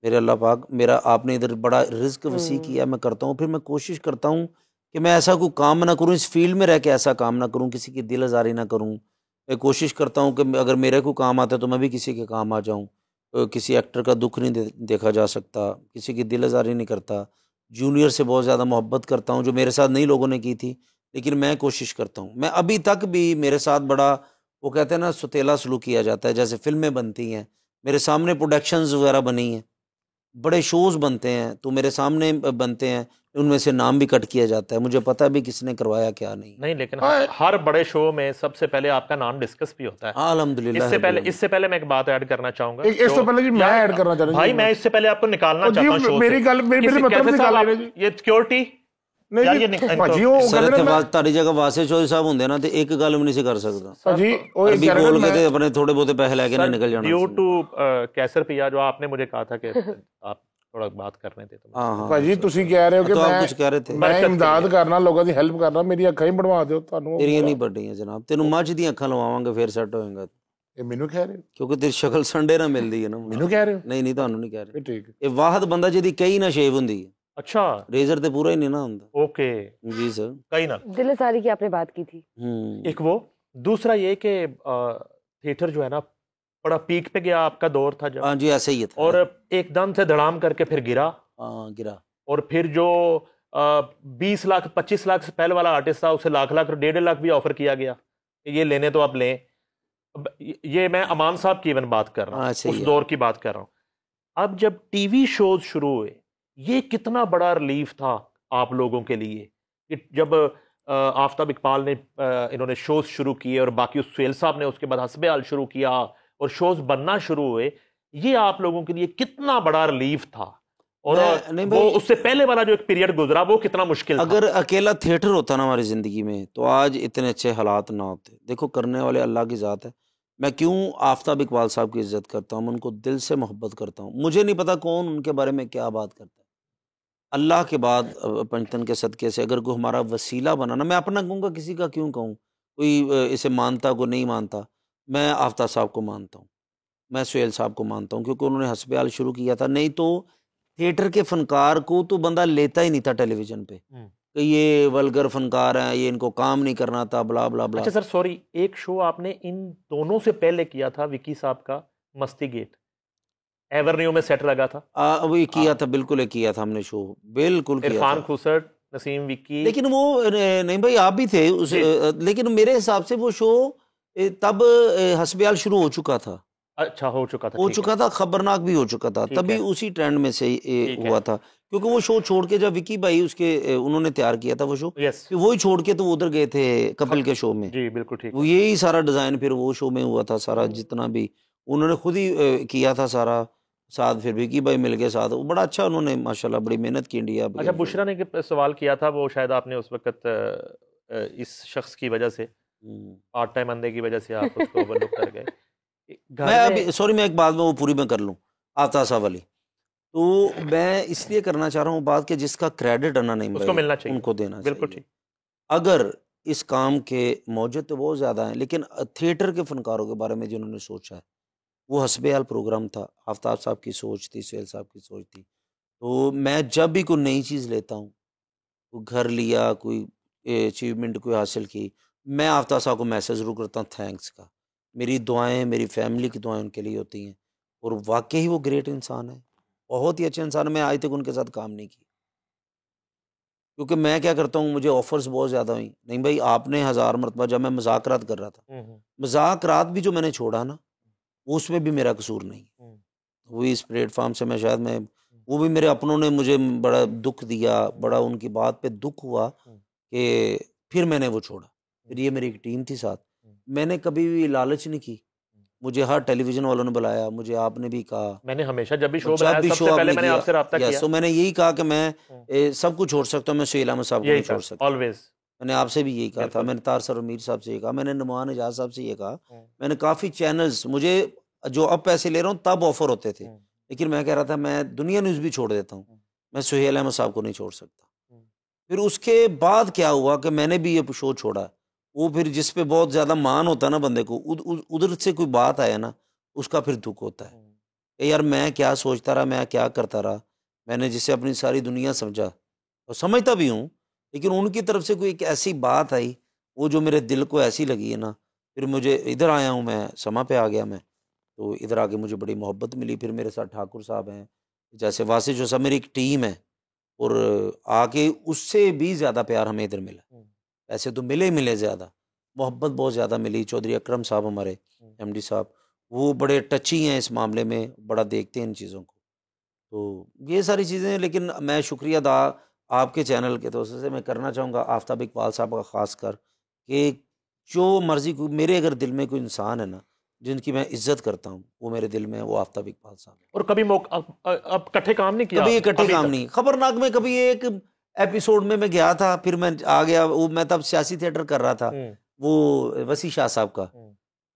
मेरे अल्लाह पाक, मेरा आपने इधर बड़ा रिस्क वसी किया, मैं करता हूँ, फिर मैं कोशिश करता हूँ कि मैं ऐसा कोई काम ना करूँ, इस फील्ड में रह के ऐसा काम ना करूँ, किसी की दिल आज़ारी ना करूँ। मैं कोशिश करता हूँ कि अगर मेरे को काम आता है तो मैं भी किसी के काम आ जाऊँ। किसी एक्टर का दुख नहीं देखा जा सकता, किसी की दिल आज़ारी नहीं करता। जूनियर से बहुत ज़्यादा मोहब्बत करता हूँ, जो मेरे साथ नई लोगों ने की थी, लेकिन मैं कोशिश करता हूँ। मैं अभी तक भी मेरे साथ बड़ा, वो कहते हैं ना, सुतेला सलूक किया जाता है। जैसे फिल्में बनती हैं, मेरे सामने प्रोडक्शंस वगैरह बनी हैं, बड़े शोज़ बनते हैं, तो मेरे सामने बनते हैं, उनमें से नाम भी कट किया जाता है, मुझे पता भी किसने करवाया क्या नहीं। नहीं, लेकिन हर बड़े शो में सबसे पहले आपका नाम डिस्कस भी होता है। हाँ, अल्हम्दुलिल्लाह। इससे पहले मैं एक बात ऐड करना चाहूंगा। इससे पहले जी मैं ऐड करना चाह रहा हूं भाई, मैं इससे पहले आपको निकालना चाहता हूं शो मेरी से। गल मेरी मतलब निकाल रहे जी। ये सिक्योरिटी नहीं यार, जी, ये नहीं- भाजी वो सर कहते ते ने बात तारी जगह वासे चौधरी साहब होंदे ना, ते एक गल भी नहीं सी कर सकदा। भाजी वो अरबी कह रहे बोल ने के ते अपने थोड़े बहुते पैसे लेके ना निकल जाना। ड्यू टू कैसर पिया, जो आपने मुझे कहा था कि आप थोड़ा बात करने थे, तो हाँ हाँ, भाजी ਤੁਸੀਂ ਕਹਿ ਰਹੇ ਹੋ ਕਿ तो आप मैं कुछ कह रहे थे। ਮੈਂ ਇਮਦਾਦ ਕਰਨਾ, ਲੋਕਾਂ ਦੀ ਹੈਲਪ ਕਰਨਾ, ਮੇਰੀ ਅੱਖਾਂ ਹੀ ਬਣਵਾ ਦਿਓ ਤੁਹਾਨੂੰ। तेरियां नहीं बढ़ियां जनाब, तेनू मझ दी अखां लवावांगे फिर सैट होएगा, ਇਹ ਮੈਨੂੰ ਕਹਿ ਰਹੇ ਹੋ? क्योंकि तेरी शक्ल संडे ना मिलदी है ना। ਮੈਨੂੰ ਕਹਿ ਰਹੇ ਹੋ? नहीं नहीं, ਤੁਹਾਨੂੰ नहीं कह रहे। ਇਹ ਠੀਕ ਹੈ। ਇਹ ਵਾਹਦ ਬੰਦਾ ਜਿਹਦੀ ਕਈ ਨਾ ਸ਼ੇਵ ਹੁੰਦੀ ਹੈ, अच्छा रेजर ਤੇ ਪੂਰਾ ਹੀ ਨਹੀਂ ਨਾ ਹੁੰਦਾ। ओके, जी सर। कहीं ना। दिल आज़ारी की आपने बात की थी। एक वो, दूसरा ये कि थिएटर जो है ना बड़ा पीक पे गया आपका दौर था जब, हाँ जी ऐसे ही था। और एकदम से धड़ाम करके फिर गिरा, हाँ गिरा। और फिर जो 20 लाख 25 लाख से पहले वाला आर्टिस्ट था उसे लाख लाख 1.5 लाख भी ऑफर किया गया कि ये लेने तो आप लें। अब ये मैं अमान साहब की इवन बात कर रहा हूँ, उस दौर की बात कर रहा हूँ। अब जब टीवी शोज शुरू हुए, ये कितना बड़ा रिलीफ था आप लोगों के लिए कि जब आफ्ताब इकबाल ने इन्होंने शोज शुरू किए और बाकी उस सुहेल साहब ने उसके बाद हस्बे हाल शुरू किया और शोज बनना शुरू हुए, ये आप लोगों के लिए कितना बड़ा रिलीफ था? और वो उससे पहले वाला जो एक पीरियड गुजरा वो कितना मुश्किल था? अगर अकेला थिएटर होता ना हमारी जिंदगी में तो आज इतने अच्छे हालात ना होते। देखो करने वाले अल्लाह की ज़ात है। मैं क्यों आफ्ताब इकबाल साहब की इज्जत करता हूँ, उनको दिल से मोहब्बत करता हूँ। मुझे नहीं पता कौन उनके बारे में क्या बात करता है। अल्लाह के बाद पंचतन के सदक़े से अगर कोई हमारा वसीला बना ना, मैं अपना कहूँगा, किसी का क्यों कहूँ, कोई इसे मानता को नहीं मानता, मैं आफ्ताब साहब को मानता हूँ, मैं सुहेल साहब को मानता हूँ, क्योंकि उन्होंने हस्बे हाल शुरू किया था। नहीं तो थिएटर के फनकार को तो बंदा लेता ही नहीं था टेलीविजन पे कि ये वल्गर फनकार हैं, ये इनको काम नहीं करना था, ब्ला ब्ला ब्ला। अच्छा सर सॉरी, एक शो आपने इन दोनों से पहले किया था विकी साहब का, मस्ती गेट, एवरन्यू में सेट लगा था। वो किया था, बिल्कुल किया था हमने शो, बिल्कुल किया था। इरफान खुसर, नसीम विक्की, लेकिन वो नहीं भाई आप भी थे उस, लेकिन मेरे हिसाब से वो शो तब हस्बे हाल शुरू हो चुका था। अच्छा हो चुका था, खबरनाक भी हो चुका था, तभी उसी ट्रेंड में से हुआ था। क्योंकि वो शो छोड़ के जब विकी भाई उसके उन्होंने तैयार किया था वो शो, वो ही छोड़ के तो वो उधर गए थे कपिल के शो में। जी बिल्कुल ठीक। वो यही सारा डिजाइन फिर वो शो में हुआ था, सारा जितना भी उन्होंने खुद ही किया था सारा, साथ फिर विकी भाई मिल गए साथ। वो बड़ा अच्छा उन्होंने माशाल्लाह बड़ी मेहनत की इंडिया। अच्छा बुशरा ने सवाल किया था, वो शायद आपने उस वक्त इस शख्स की वजह से, पार्ट टाइम अंधे की वजह से आप उसको ओवरलुक कर गए। मैं अभी सॉरी, मैं एक बात में वो पूरी मैं कर लूँ आफ्ताब साहब वाली, तो मैं इसलिए करना चाह रहा हूँ बात के जिसका क्रेडिट आना नहीं उसको मिलना चाहिए, उनको देना बिल्कुल ठीक। अगर इस काम के मौजूद तो बहुत ज़्यादा हैं, लेकिन थिएटर के फनकारों के बारे में जिन्होंने सोचा है, वो हस्बे हाल प्रोग्राम था, आफ्ताब साहब की सोच थी, सुहेल साहब की सोच थी। तो मैं जब भी कोई नई चीज़ लेता हूँ, कोई घर लिया, कोई अचीवमेंट कोई हासिल की, मैं आफ्ताब साहब को मैसेज ज़रूर करता हूँ थैंक्स का। मेरी दुआएं, मेरी फैमिली की दुआएं उनके लिए होती हैं, और वाकई वो ग्रेट इंसान है, बहुत ही अच्छे इंसान है। मैं आज तक उनके साथ काम नहीं किया, क्योंकि मैं क्या करता हूँ, मुझे ऑफर्स बहुत ज़्यादा हुई। नहीं भाई आपने 1000 मरतबा, जब मैं मजाकरात कर रहा था, मजाकरात भी जो मैंने छोड़ा ना, उसमें भी मेरा कसूर नहीं। वो इस प्लेटफार्म से मैं शायद मैं वो भी मेरे अपनों ने मुझे बड़ा दुख दिया, बड़ा उनकी बात पे दुख हुआ कि फिर मैंने वो छोड़ा। फिर ये मेरी एक टीम थी साथ, मैंने कभी भी लालच नहीं की। मुझे हर टेलीविजन वालों ने बुलाया, मुझे आपने भी कहा, मैंने हमेशा जब भी शो बनाया सबसे पहले मैंने आपसे राब्ता किया। तो मैंने यही कहा कि मैं सब कुछ छोड़ सकता हूँ, मैं सुहेल अहमद साहब को नहीं छोड़ सकता। ऑलवेज मैंने आपसे भी यही कहा था, मैंने तार सर मीर साहब से ये कहा, मैंने नुमान एजाज साहब से ये कहा, मैंने काफ़ी चैनल्स, मुझे जो अब पैसे ले रहा हूँ तब ऑफर होते थे, लेकिन मैं कह रहा था मैं दुनिया न्यूज़ भी छोड़ देता हूँ, मैं सुहेल अहमद साहब को नहीं छोड़ सकता। फिर उसके बाद क्या हुआ कि मैंने भी ये शो छोड़ा। वो फिर जिस पे बहुत ज़्यादा मान होता है ना बंदे को, उधर से कोई बात आया ना, उसका फिर दुख होता है कि यार मैं क्या सोचता रहा, मैं क्या करता रहा, मैंने जिसे अपनी सारी दुनिया समझा और समझता भी हूँ, लेकिन उनकी तरफ से कोई एक ऐसी बात आई वो जो मेरे दिल को ऐसी लगी है ना, फिर मुझे इधर आया हूँ, मैं समा पे आ गया मैं, तो इधर आके मुझे बड़ी मोहब्बत मिली। फिर मेरे साथ ठाकुर साहब हैं, जैसे वासिफ जो साहब, मेरी एक टीम है, और आके उससे भी ज़्यादा प्यार हमें इधर मिला। ऐसे तो मिले ज़्यादा, मोहब्बत बहुत ज़्यादा मिली। चौधरी अकरम साहब हमारे MD साहब, वो बड़े टची हैं इस मामले में, बड़ा देखते हैं इन चीज़ों को। तो ये सारी चीज़ें, लेकिन मैं शुक्रिया अदा आपके चैनल के तौर से मैं करना चाहूँगा आफ्ताब इकबाल साहब का ख़ास कर, कि जो मर्ज़ी को मेरे अगर दिल में कोई इंसान है ना जिनकी मैं इज्जत करता हूँ, वो मेरे दिल में है, वो आफ्ताब इकबाल साहब। और कभी अब इकट्ठे काम नहीं किया? कभी इकट्ठे काम नहीं। खबरनाक में कभी एक एपिसोड में मैं गया था, फिर मैं आ गया, वो मैं तब सियासी थिएटर कर रहा था, वो वसी शाह साहब का,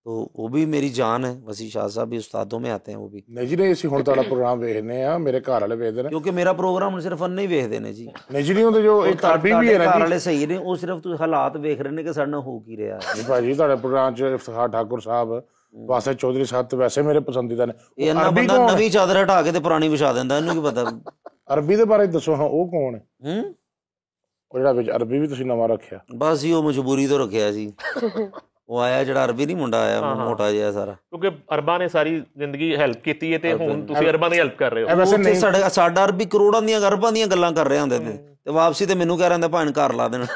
तो वो भी मेरी जान है। वसी शाह साहब भी उस्तादों में आते हैं, वो भी नहीं जी नहीं, ਅਸੀਂ ਹੁਣ ਤੁਹਾਡਾ ਪ੍ਰੋਗਰਾਮ ਵੇਖਨੇ ਆ, ਮੇਰੇ ਘਰ ਵਾਲੇ ਵੇਖਦੇ ਨੇ, क्योंकि मेरा प्रोग्राम सिर्फ अन्ने ही ਵੇਖਦੇ ਨੇ जी। ਨਹੀਂ ਜੀ ਨਹੀਂ ਹੁੰਦੇ, ਜੋ ਇੱਕ ਅਰਬੀ ਵੀ ਹੈ ਨਾ ਘਰ ਵਾਲੇ ਸਹੀ ਨੇ, ਉਹ ਸਿਰਫ ਤੁਸੀਂ ਹਾਲਾਤ ਵੇਖ ਰਹੇ ਨੇ ਕਿ ਸਾਡੇ ਨਾਲ ਹੋ ਕੀ ਰਿਹਾ ਹੈ। ਭਾਜੀ ਤੁਹਾਡੇ ਪ੍ਰੋਗਰਾਮ 'ਚ ਇਫਤਖਾਰ ਠਾਕੁਰ ਸਾਹਿਬ, ਵਾਸਿਫ ਚੌਧਰੀ ਸਾਹਿਬ ਤੇ ਵੈਸੇ ਮੇਰੇ ਪਸੰਦੀਦਾ ਨੇ। ਇਹ ਨਾ ਬੰਦਾ ਨਵੀਂ ਚਾਦਰ ਹਟਾ ਕੇ ਤੇ ਪੁਰਾਣੀ ਵਿਛਾ ਦਿੰਦਾ, ਇਹਨੂੰ ਕੀ ਪਤਾ। ਅਰਬੀ ਦੇ ਬਾਰੇ ਦੱਸੋ ਹਾਂ, ਉਹ ਕੌਣ ਹੈ? ਉਹ ਜਿਹੜਾ ਵਿੱਚ ਅਰਬੀ ਵੀ ਤੁਸੀਂ ਨਵਾਂ ਰੱਖਿਆ? ਬਸ ਜੀ ਉਹ ਮਜਬੂਰੀ ਤੋਂ ਰੱਖਿਆ ਸੀ। ਉਹ ਆਇਆ ਜਿਹੜਾ ਅਰਬੀ ਨਹੀਂ ਮੁੰਡਾ ਆਇਆ ਹਾਂ, ਹਾਂ। ਮੋਟਾ ਜਿਹਾ ਸਾਰਾ, ਕਿਉਂਕਿ ਅਰਬਾਂ ਨੇ ਸਾਰੀ ਜ਼ਿੰਦਗੀ ਹੈਲਪ ਕੀਤੀ ਹੈ ਤੇ ਹੁਣ ਤੁਸੀਂ ਅਰਬਾਂ ਦੀ ਹੈਲਪ ਕਰ ਰਹੇ ਇਹ ਹੋ। ਵੈਸੇ ਉੱਥੇ ਨਹੀਂ ਸਾਡਾ ਅਰਬੀ ਕਰੋੜਾਂ ਦੀਆਂ ਅਰਬਾਂ ਦੀਆਂ ਗੱਲਾਂ ਕਰ ਰਿਹਾ ਹੁੰਦੇ ਤੇ ਵਾਪਸੀ ਤੇ ਮੈਨੂੰ ਕਹਿ ਰਿਹਾ ਭਾਣ ਘਰ ਲਾ ਦੇਣਾ।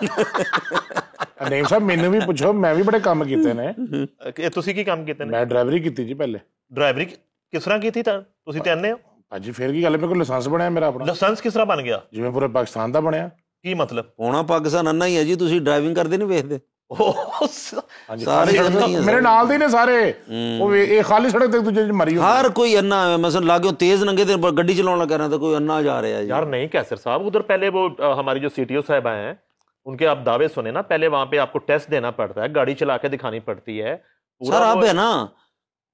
ਨਹੀਂ ਸਾਹਿਬ, ਮੈਨੂੰ ਵੀ ਪੁੱਛੋ, ਮੈਂ ਵੀ ਬੜੇ ਕੰਮ ਕੀਤੇ ਨੇ। ਤੁਸੀਂ ਕੀ ਕੰਮ ਕੀਤੇ ਨੇ? ਮੈਂ ਡਰਾਈਵਰੀ ਕੀਤੀ ਜੀ ਪਹਿਲੇ। ਡਰਾਈਵਰੀ ਕਿਸ ਤਰ੍ਹਾਂ ਕੀਤੀ? ਤਾਂ ਤੁਸੀਂ ਤੇ ਅੰਨੇ ਹੋ ਭਾਜੀ ਫਿਰ ਕੀ ਗੱਲ ਹੈ, ਮੇਰੇ ਕੋਲ ਲਾਇਸੈਂਸ ਬਣਿਆ ਮੇਰਾ ਆਪਣਾ, ਲਾਇਸੈਂਸ ਕਿਸ ਤਰ੍ਹਾਂ ਬਣ ਗਿਆ? ਜਿਵੇਂ ਪੂਰੇ ਪਾਕਿਸਤਾਨ ਦਾ ਬਣਿਆ। ਕੀ ਮਤਲਬ? ਪੌਣਾ ਪਾਕਿਸਤਾਨ ਅੰਨਾ ਹੀ ਹੈ ਜੀ, ਤੁਸੀਂ ਡਰਾਈਵਿੰਗ ਕਰਦੇ ਨਹੀਂ ਵੇਖਦੇ? ਹਾਂਜੀ, ਸਾਰੇ ਅੰਨਾ ਹੀ ਹੈ ਮੇਰੇ ਨਾਲ ਦੇ ਨੇ ਸਾਰੇ। ਉਹ ਇਹ ਖਾਲੀ ਸੜਕ ਤੇ ਇੱਕ ਦੂਜੇ 'ਚ ਮਰੀ ਹੋਈ। ਹਰ ਕੋਈ ਅੰਨਾ ਹੈ, ਮਸਲ ਲਾਗੇ ਤੇਜ਼ ਨੰਗੇ ਤੇ ਗੱਡੀ ਚਲਾਉਣ ਲੱਗਾ रहा था, कोई अन्ना जा रहा है जी। यार नहीं कैसर साहब, उधर पहले वो हमारी जो सीटीओ साहब हैं उनके आप दावे सुने ना, पहले वहां पे आपको टेस्ट देना पड़ता है, गाड़ी चला के दिखानी पड़ती है सर। अब है ना,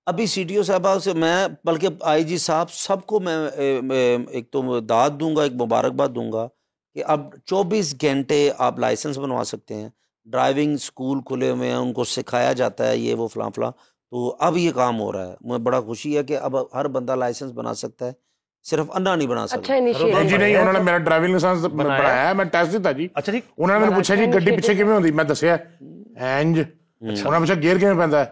अभी सीटीओ साहब से मैं, बल्कि आईजी साहब सबको मैं एक तो दाद दूंगा, एक मुबारकबाद दूंगा कि अब 24 घंटे आप लाइसेंस बनवा सकते हैं। ड्राइविंग स्कूल खुले हुए हैं, उनको सिखाया जाता है ये वो फलां फलां। तो अब ये काम हो रहा है, मुझे बड़ा खुशी है कि अब हर बंदा लाइसेंस बना सकता है, सिर्फ अन्ना नहीं बना सकता। अच्छा इनिशिएटिव जी नहीं, उन्होंने मेरा ड्राइविंग लाइसेंस बनाया, मैं टेस्ट ਦਿੱਤਾ ਜੀ। अच्छा जी, ਉਹਨਾਂ ਨੇ ਮੈਨੂੰ ਪੁੱਛਿਆ ਜੀ ਗੱਡੀ ਪਿੱਛੇ ਕਿਵੇਂ ਹੁੰਦੀ, ਮੈਂ ਦੱਸਿਆ ਇੰਜ। ਉਹਨਾਂ ਨੇ ਪੁੱਛਿਆ ਗੇਅਰ ਕਿਵੇਂ ਪੈਂਦਾ,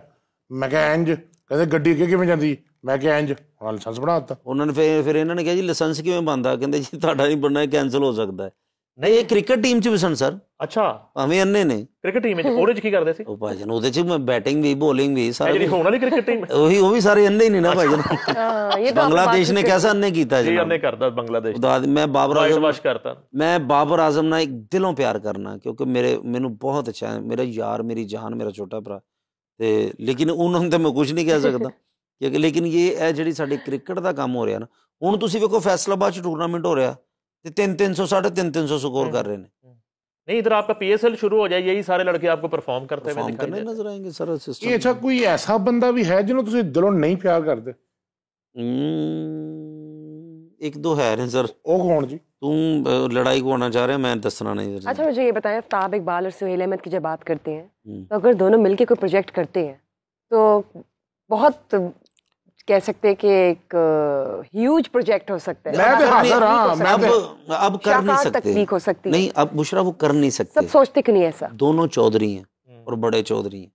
ਮੈਂ ਕਿਹਾ ਇੰਜ। ਕਹਿੰਦੇ ਗੱਡੀ ਅੱਗੇ ਕਿਵੇਂ ਜਾਂਦੀ, ਮੈਂ ਕਿਹਾ ਇੰਜ। ਉਹਨਾਂ ਲਾਇਸੈਂਸ ਬਣਾ ਦਿੱਤਾ। ਉਹਨਾਂ ਨੇ ਫਿਰ ਇਹਨਾਂ ਨੇ ਕਿਹਾ ਜੀ ਲਾਇਸੈਂਸ ਕਿਵੇਂ ਬਣਦਾ? ਕਹਿੰਦੇ ਜੀ ਤੁਹਾਡਾ ਨਹੀਂ ਬਣਨਾ, ਕੈਂਸਲ ਹੋ ਸਕਦਾ ਹੈ। ਨਹੀਂ, ਇਹ ਕ੍ਰਿਕਟ ਟੀਮ 'ਚ ਵੀ ਸਨ ਸਰ, अच्छा ਭਾਵੇਂ ਅੰਨੇ ਨੇ। क्रिकेट टीम में ਉਹਦੇ 'ਚ ਕੀ ਕਰਦੇ ਸੀ? ਉਹ ਭਾਈਜਾਨ ਉਹਦੇ 'ਚ ਮੈਂ ਬੈਟਿੰਗ ਵੀ ਬੋਲਿੰਗ ਵੀ ਸਾਰਾ ਜਿਹੜੀ ਹੋਣ ਵਾਲੀ ਕ੍ਰਿਕਟ ਟੀਮ ਉਹੀ, ਉਹ ਵੀ ਸਾਰੇ ਅੰਨੇ ਹੀ ਨਹੀਂ ਨਾ ਭਾਈਜਾਨ। हाँ, ये तो ਬਾਂਗਲਾਦੇਸ਼ ਨੇ कैसा अन्ने ਕੀਤਾ ਜੀ ਜੀ? ਉਹਨੇ ਕਰਦਾ ਬੰਗਲਾਦੇਸ਼ मैं बाबर ਵਾਈਟ आजम, ਵਾਸ਼ ਕਰਤਾ। मैं बाबर आजम ना एक दिलों प्यार करना, क्योंकि मैनू बहुत अच्छा है, मेरा यार, मेरी जान, मेरा छोटा भरा। ते लेकिन उन्होंने तो मैं कुछ नहीं कह सकता क्योंकि लेकिन ये है ਜਿਹੜੀ ਸਾਡੀ ਕ੍ਰਿਕਟ ਦਾ ਕੰਮ ਹੋ ਰਿਹਾ ਨਾ, ਹੁਣ ਤੁਸੀਂ ਵੇਖੋ ਫੈਸਲਾਬਾਦ 'ਚ ਟੂਰਨਾਮੈਂਟ ਹੋ ਰਿਹਾ ਤੇ 300 350 ਸਕੋਰ ਕਰ ਰਹੇ ਨੇ। नहीं, इधर आपका पीएसएल शुरू हो जाए, यही सारे लड़के आपको परफॉर्म करते हुए परफॉर्म दिखाई करने देते हैं। नजर आएंगे सर ਇਹ सिस्टम। ਅੱਛਾ ਕੋਈ ਐਸਾ ਬੰਦਾ ਵੀ ਹੈ ਜਿਹਨੂੰ ਤੁਸੀਂ ਦਿਲੋਂ ਨਹੀਂ ਪਿਆਰ ਕਰਦੇ? एक दो है ने सर। ਉਹ ਕੌਣ ਜੀ? तुम लड़ाई को होना चाह रहे हैं, मैं दसना नहीं। अच्छा मुझे ये बताएं, आफ्ताब इकबाल और सुहेल अहमद की जब बात करते हैं, हम्म। तो अगर दोनों मिलके कोई प्रोजेक्ट करते हैं तो बहुत कह सकते हैं कि एक ह्यूज प्रोजेक्ट हो सकता है। मैं तो हाजिर हाँ, मैं तो अब कर नहीं शाकात सकते तकनीक हो सकती है। नहीं, अब बुशरा वो कर नहीं सब सकते। सोचते कि नहीं ऐसा। दोनों चौधरी हैं और बड़े चौधरी हैं,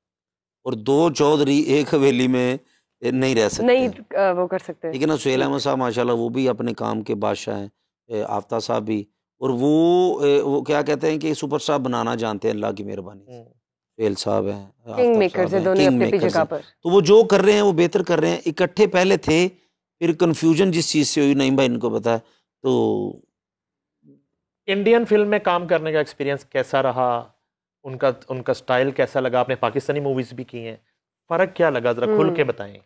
और दो चौधरी एक हवेली में नहीं रह सकते। नहीं वो कर सकते। लेकिन सुहेल अहमद साहब माशाल्लाह वो भी अपने काम के बादशाह हैं, आफ्ताब साहब भी, और वो क्या कहते हैं कि सुपरस्टार बनाना जानते हैं, अल्लाह की मेहरबानी से। सुहेल साहब हैं, किंग मेकर्स है दोनों अपनी किंग जगह पर। तो वो जो कर रहे हैं वो बेहतर कर रहे हैं। इकट्ठे पहले थे, फिर कंफ्यूजन जिस चीज़ से हुई, नहीं भाई इनको पता है। तो इंडियन फिल्म में काम करने का एक्सपीरियंस कैसा रहा? उनका स्टाइल कैसा लगा? आपने पाकिस्तानी मूवीज भी की हैं, फर्क क्या लगा? जरा खुल के बताएं।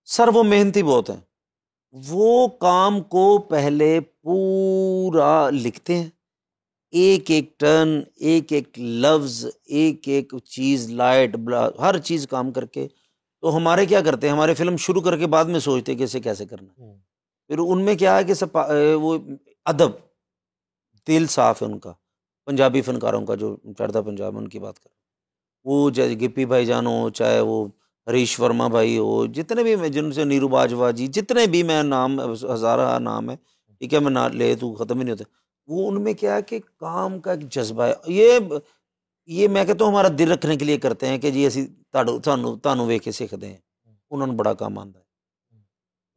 सर वो मेहनती बहुत हैं, वो काम को पहले पूरा लिखते हैं, एक एक टर्न, एक एक लफ्ज, एक एक चीज़, लाइट हर चीज़ काम करके। तो हमारे क्या करते हैं, हमारे फिल्म शुरू करके बाद में सोचते हैं कि इसे कैसे करना। फिर उनमें क्या है कि सब वो अदब, दिल साफ है उनका। पंजाबी फनकारों का जो चढ़ता पंजाब में उनकी बात करें, वो चाहे गिप्पी भाईजान हो, चाहे वो हरीश वर्मा भाई हो, जितने भी मैं जिनसे नीरू बाजवा जी, जितने भी मैं नाम, हज़ारा नाम है, ठीक है, मैं ना ले तो ख़त्म ही नहीं होते। वो उनमें क्या है कि काम का एक जज्बा है। ये मैं कहता हूँ हमारा दिल रखने के लिए करते हैं कि जी असी ਤੁਹਾਨੂੰ ਵੇਖ ਕੇ ਸਿੱਖਦੇ हैं। ਉਹਨਾਂ ਨੂੰ ਬੜਾ ਕੰਮ ਆਉਂਦਾ ਹੈ,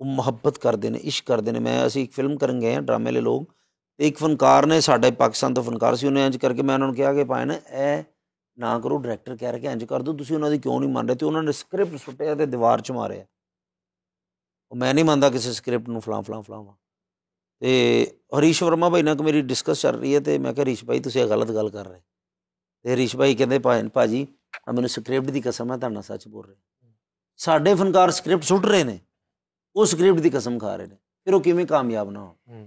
ਉਹ ਮੁਹੱਬਤ ਕਰਦੇ ਨੇ, ਇਸ਼ਕ ਕਰਦੇ ਨੇ। ਮੈਂ ਅਸੀਂ ਇੱਕ ਫਿਲਮ ਕਰਨ ਗਏ ਹਾਂ, ਡਰਾਮੇ ਵਾਲੇ ਲੋਕ, ਤੇ ਇੱਕ ਫਨਕਾਰ ਨੇ, ਸਾਡੇ ਪਾਕਿਸਤਾਨ ਤੋਂ ਫਨਕਾਰ ਸੀ, ਉਹਨੇ ਇੰਜ ਕਰਕੇ, ਮੈਂ ਉਹਨਾਂ ਨੂੰ ਕਿਹਾ ਕਿ ਭਾਈ ਨਾ ਇਹ ਨਾ ਕਰੋ, ਡਾਇਰੈਕਟਰ ਕਹਿ ਰਿਹਾ ਕਿ ਇੰਜ ਕਰ ਦਿਓ, ਤੁਸੀਂ ਉਹਨਾਂ ਦੀ ਕਿਉਂ ਨਹੀਂ ਮੰਨ ਰਹੇ? ਤੇ ਉਹਨਾਂ ਨੇ ਸਕ੍ਰਿਪਟ ਸੁੱਟਿਆ ਤੇ ਦੀਵਾਰ 'ਚ ਮਾਰਿਆ। ਉਹ ਮੈਂ ਨਹੀਂ ਮੰਨਦਾ ਕਿਸੇ ਸਕ੍ਰਿਪਟ ਨੂੰ ਫਲਾਂ ਫਲਾਂ ਫਲਾਵਾਂ। ਤੇ ਹਰੀਸ਼ ਵਰਮਾ ਭਾਈ ਨਾਲ ਮੇਰੀ ਡਿਸਕਸ ਚੱਲ ਰਹੀ ਹੈ, ਤੇ ਮੈਂ ਕਿਹਾ ਹਰੀਸ਼ ਭਾਈ ਤੁਸੀਂ ਇਹ ਗਲਤ ਗੱਲ ਕਰ ਰਹੇ। ਤੇ ਹਰੀਸ਼ ਭਾਈ ਕਹਿੰਦੇ ਭਾਜੀ ਮੈਨੂੰ ਸਕ੍ਰਿਪਟ ਦੀ ਕਸਮ ਹੈ, ਤੁਹਾਡੇ ਨਾਲ ਸੱਚ ਬੋਲ ਰਹੇ। ਸਾਡੇ ਫਨਕਾਰ ਸਕ੍ਰਿਪਟ ਸੁੱਟ ਰਹੇ ਨੇ, ਉਹ ਸਕ੍ਰਿप्ट ਦੀ कसम खा रहे हैं, फिर वो किमें कामयाब ना हो।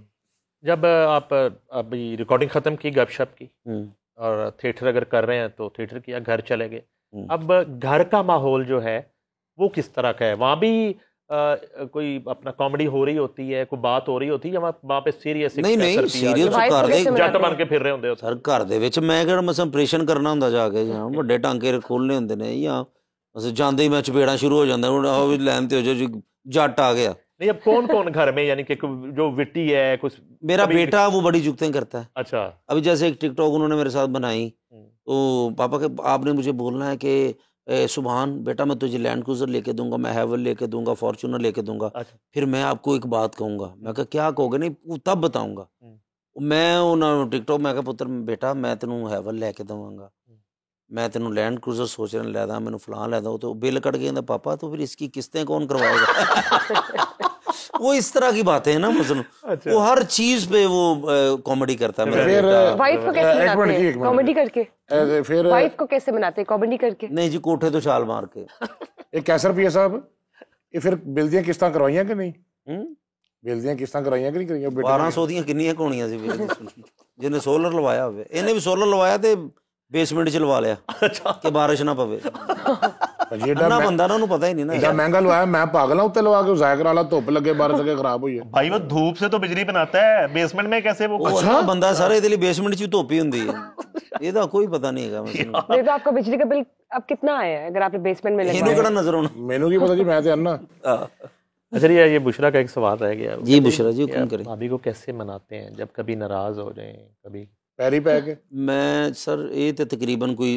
जब आप अभी रिकॉर्डिंग खत्म की, गपशप की, और थिएटर अगर कर रहे हैं तो थिएटर किया, घर चले गए, अब घर का माहौल जो है वो किस तरह का है? वहाँ भी कोई अपना कॉमेडी हो रही होती है, कोई बात हो रही होती है, वहाँ पे सीरियस? नहीं सीरियस घर ਦੇ ਜੱਟ ਬਣ ਕੇ ਫਿਰ ਰਹੇ ਹੁੰਦੇ ਹੋ ਸਰ। ਘਰ ਦੇ ਵਿੱਚ ਮੈਂ ਕਿਹੜਾ ਮਸਾਂ ਆਪਰੇਸ਼ਨ ਕਰਨਾ ਹੁੰਦਾ ਜਾ ਕੇ, ਜਾਂ ਵੱਡੇ ਟਾਂਕੇ ਖੋਲਣੇ ਹੁੰਦੇ ਨੇ, ਜਾਂ ਅਸੀਂ ਜਾਂਦੇ ਹੀ ਮੈਂ ਚਪੇੜਾਂ ਸ਼ੁਰੂ ਹੋ ਜਾਂਦਾ, ਹੁਣ ਆਹ ਵੀ ਲਾਈਨ ਤੇ ਹੋ ਜਾ, ਜੱਟ ਆ गया। नहीं, अब कौन कौन घर में, यानी कि जो विट्टी है कुछ? मेरा बेटा वो बड़ी जुगतें करता है। अच्छा। अभी जैसे एक टिकटॉक उन्होंने मेरे साथ बनाई, तो पापा के आपने मुझे बोलना है कि सुभान बेटा मैं तुझे लैंड क्रूजर लेके दूंगा, मैं हैवल लेके दूंगा, फॉर्च्यूनर लेके दूंगा, अच्छा। फिर मैं आपको एक बात कहूंगा। मैं कहा क्या कहोगे? नहीं वो तब बताऊंगा। हम्म। मैं उन्होंने टिकटॉक मैं कहा पुत्र बेटा मैं तेनों हैवल लेके दवांगा, मैं तेनों लैंड क्रूजर सोच रहा लैदा, मैंने फलां लैदा। तो बिल कट के कहता पापा तो फिर इसकी किस्तें कौन करवाएगा? वो इस तरह की बातें हैं ना मसलन। अच्छा। वो हर चीज पे वो कॉमेडी करता है। मेरा फिर बेटा वाइफ को कैसे एक मिनट मनाते जी, हैं? एक मिनट। कॉमेडी करके। फिर वाइफ को कैसे मनाते हैं? कॉमेडी करके। नहीं जी कोठे तो छाल मार के। ਇਹ ਕੈਸਰ ਰੁਪਈਆ ਸਾਹਿਬ ਇਹ ਫਿਰ ਬਿੱਲ ਦੀਆਂ ਕਿਸ਼ਤਾਂ ਕਰਵਾਈਆਂ ਕਿ ਨਹੀਂ? ਬਿੱਲ ਦੀਆਂ ਕਿਸ਼ਤਾਂ ਕਰਾਈਆਂ ਕਿ ਨਹੀਂ ਕਰਾਈਆਂ? 1200 ਦੀਆਂ ਕਿੰਨੀਆਂ ਕੋਣੀਆਂ ਸੀ ਵੀਰੇ? ਜਿਹਨੇ ਸੋਲਰ ਲਵਾਇਆ ਹੋਵੇ। ਇਹਨੇ ਵੀ ਸੋਲਰ ਲਵਾਇਆ ਤੇ ਬੇਸਮੈਂਟ 'ਚ ਲਵਾ ਲਿਆ ਕਿ ਬਾਰਿਸ਼ ਨਾ ਪਵੇ। ਭਾਜੀ ਅੰਨਾ ਬੰਦਾ ਨਾ ਉਹਨੂੰ ਪਤਾ ਹੀ ਨਹੀਂ ਨਾ। ਐਡਾ ਮਹਿੰਗਾ ਲਵਾਇਆ, ਮੈਂ ਪਾਗਲ ਹਾਂ ਉੱਤੇ ਲਵਾ ਕੇ ਜ਼ਾਇਆ ਕਰਾ ਲਾ, ਧੁੱਪ ਲੱਗੇ ਬਾਰਿਸ਼ ਲੱਗੇ ਖਰਾਬ ਹੋਈ ਹੈ। भाई वो धूप से तो बिजली बनाता है, बेसमेंट में कैसे वो? ਉਹ ਅੱਛਾ ਬੰਦਾ ਸਾਰਾ ਇਹਦੇ ਲਈ ਬੇਸਮੈਂਟ 'ਚ ਵੀ ਧੁੱਪ ਹੀ ਹੁੰਦੀ ਹੈ। ਇਹਦਾ ਕੋਈ ਪਤਾ ਨਹੀਂ ਹੈਗਾ ਮੈਨੂੰ। नहीं तो आपका बिजली का बिल अब कितना आया है अगर आपने बेसमेंट में ਇਹਨੂੰ लगवाया? ਕਿਹੜਾ ਨਜ਼ਰ ਆਉਣਾ। ਮੈਨੂੰ ਕੀ ਪਤਾ ਜੀ, ਮੈਂ ਤੇ ਅੰਨਾ। अच्छा ये बुशरा का एक सवाल रह गया। जी बुशरा जी हुक्म करें। भाभी को कैसे मनाते हैं जब कभी नाराज हो जाए, कभी? ਪੈਰੀ ਪੈ ਕੇ मैं सर ये तो तकरीबन कोई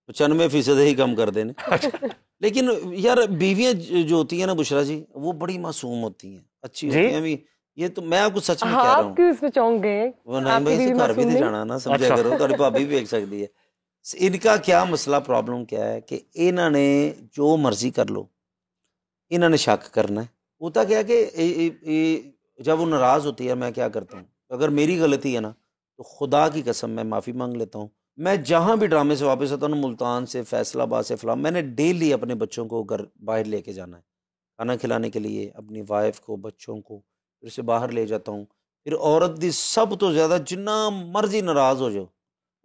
95% ही कम कर देने। लेकिन यार बीवियां जो होती हैं ना बुशरा जी वो बड़ी मासूम होती हैं, अच्छी होती हैं भी। ये तो मैं आपको सच में हाँ, कह रहा आप हूँ। क्यों इसमें चौंक गए? वो नहीं आपकी भाई बीवी से घर भी मासूम नहीं नहीं? जाना ना, समझा करो। तुम्हारी भाभी भी देख सकती है। इनका क्या मसला प्रॉब्लम क्या है कि इन्होंने जो मर्जी कर लो, इन्होंने शक करना है। होता क्या कि जब वो नाराज होती है मैं क्या करता हूँ, अगर मेरी गलती है ना तो खुदा की कसम मैं माफ़ी मांग लेता हूँ। मैं जहाँ भी ड्रामे से वापस आता हूँ, मुल्तान से, फैसलाबाद से, फलां, मैंने डेली अपने बच्चों को घर बाहर लेके जाना है खाना खिलाने के लिए, अपनी वाइफ को, बच्चों को, फिर उसे बाहर ले जाता हूँ। फिर औरत दी सब तो ज़्यादा जिन्ना मर्जी नाराज़ हो जाओ,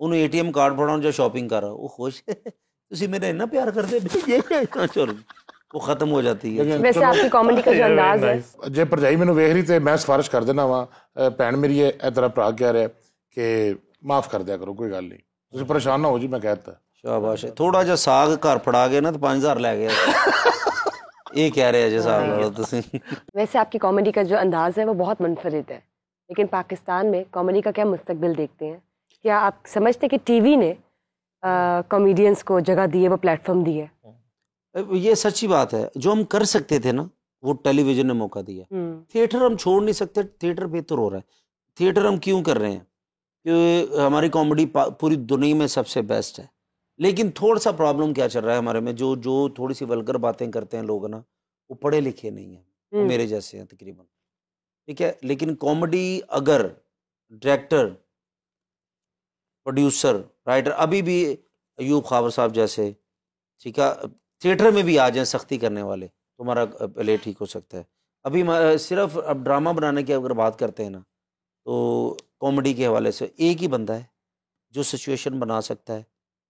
उन्हें ATM कार्ड फड़ाओ जो शॉपिंग कर रहा वो खुश तुसी मेरे इन्ना प्यार करते वो ख़त्म हो जाती है। वैसे आपकी कॉमेडी का जो अंदाज है, ਜੇ ਭਰਜਾਈ ਮੈਨੂੰ ਵੇਖ ਰਹੀ ਤੇ ਮੈਂ ਸਿਫਾਰਿਸ਼ ਕਰ ਦੇਣਾ ਵਾ, ਭੈਣ ਮੇਰੀ ਇਹ ਤੇਰਾ ਭਰਾ ਕਹਿ ਰਿਹਾ ਕਿ ਮਾਫ ਕਰ ਦਿਆ ਕਰੋ, ਕੋਈ ਗੱਲ ਨਹੀਂ, ਤੁਸੀਂ ਪਰੇਸ਼ਾਨ ਨਾ ਹੋ ਜੀ, ਮੈਂ ਕਹਿ ਦਿੱਤਾ। शाबाश है। थोड़ा जा साग घर फड़ा गए ना तो 5000 लै गया। ये कह रहे हैं जी साहब। वैसे आपकी कॉमेडी का जो अंदाज है वो बहुत मुनफरिद है, लेकिन पाकिस्तान में कॉमेडी का क्या मुस्तकबिल देखते हैं? क्या आप समझते हैं कि टीवी ने कॉमेडियंस को जगह दी है, वो प्लेटफॉर्म दी है? ये सच्ची बात है। जो हम कर सकते थे ना वो टेलीविजन ने मौका दिया। थिएटर हम छोड़ नहीं सकते, थिएटर बेहतर हो रहा है। थिएटर हम क्यों कर रहे हैं? कि हमारी कॉमेडी पूरी दुनिया में सबसे बेस्ट है, लेकिन थोड़ा सा प्रॉब्लम क्या चल रहा है हमारे में, जो थोड़ी सी वल्गर बातें करते हैं लोग ना, वो पढ़े लिखे नहीं हैं, वो मेरे जैसे हैं तकरीबन, ठीक है। लेकिन कॉमेडी अगर डायरेक्टर, प्रोड्यूसर, राइटर, अभी भी अयूब खाबर साहब जैसे, ठीक है, थिएटर में भी आ जाएं सख्ती करने वाले, तो हमारा पहले ठीक हो सकता है। अभी सिर्फ अब ड्रामा बनाने की अगर बात करते हैं ना, तो कॉमेडी के हवाले से एक ही बंदा है जो सिचुएशन बना सकता है,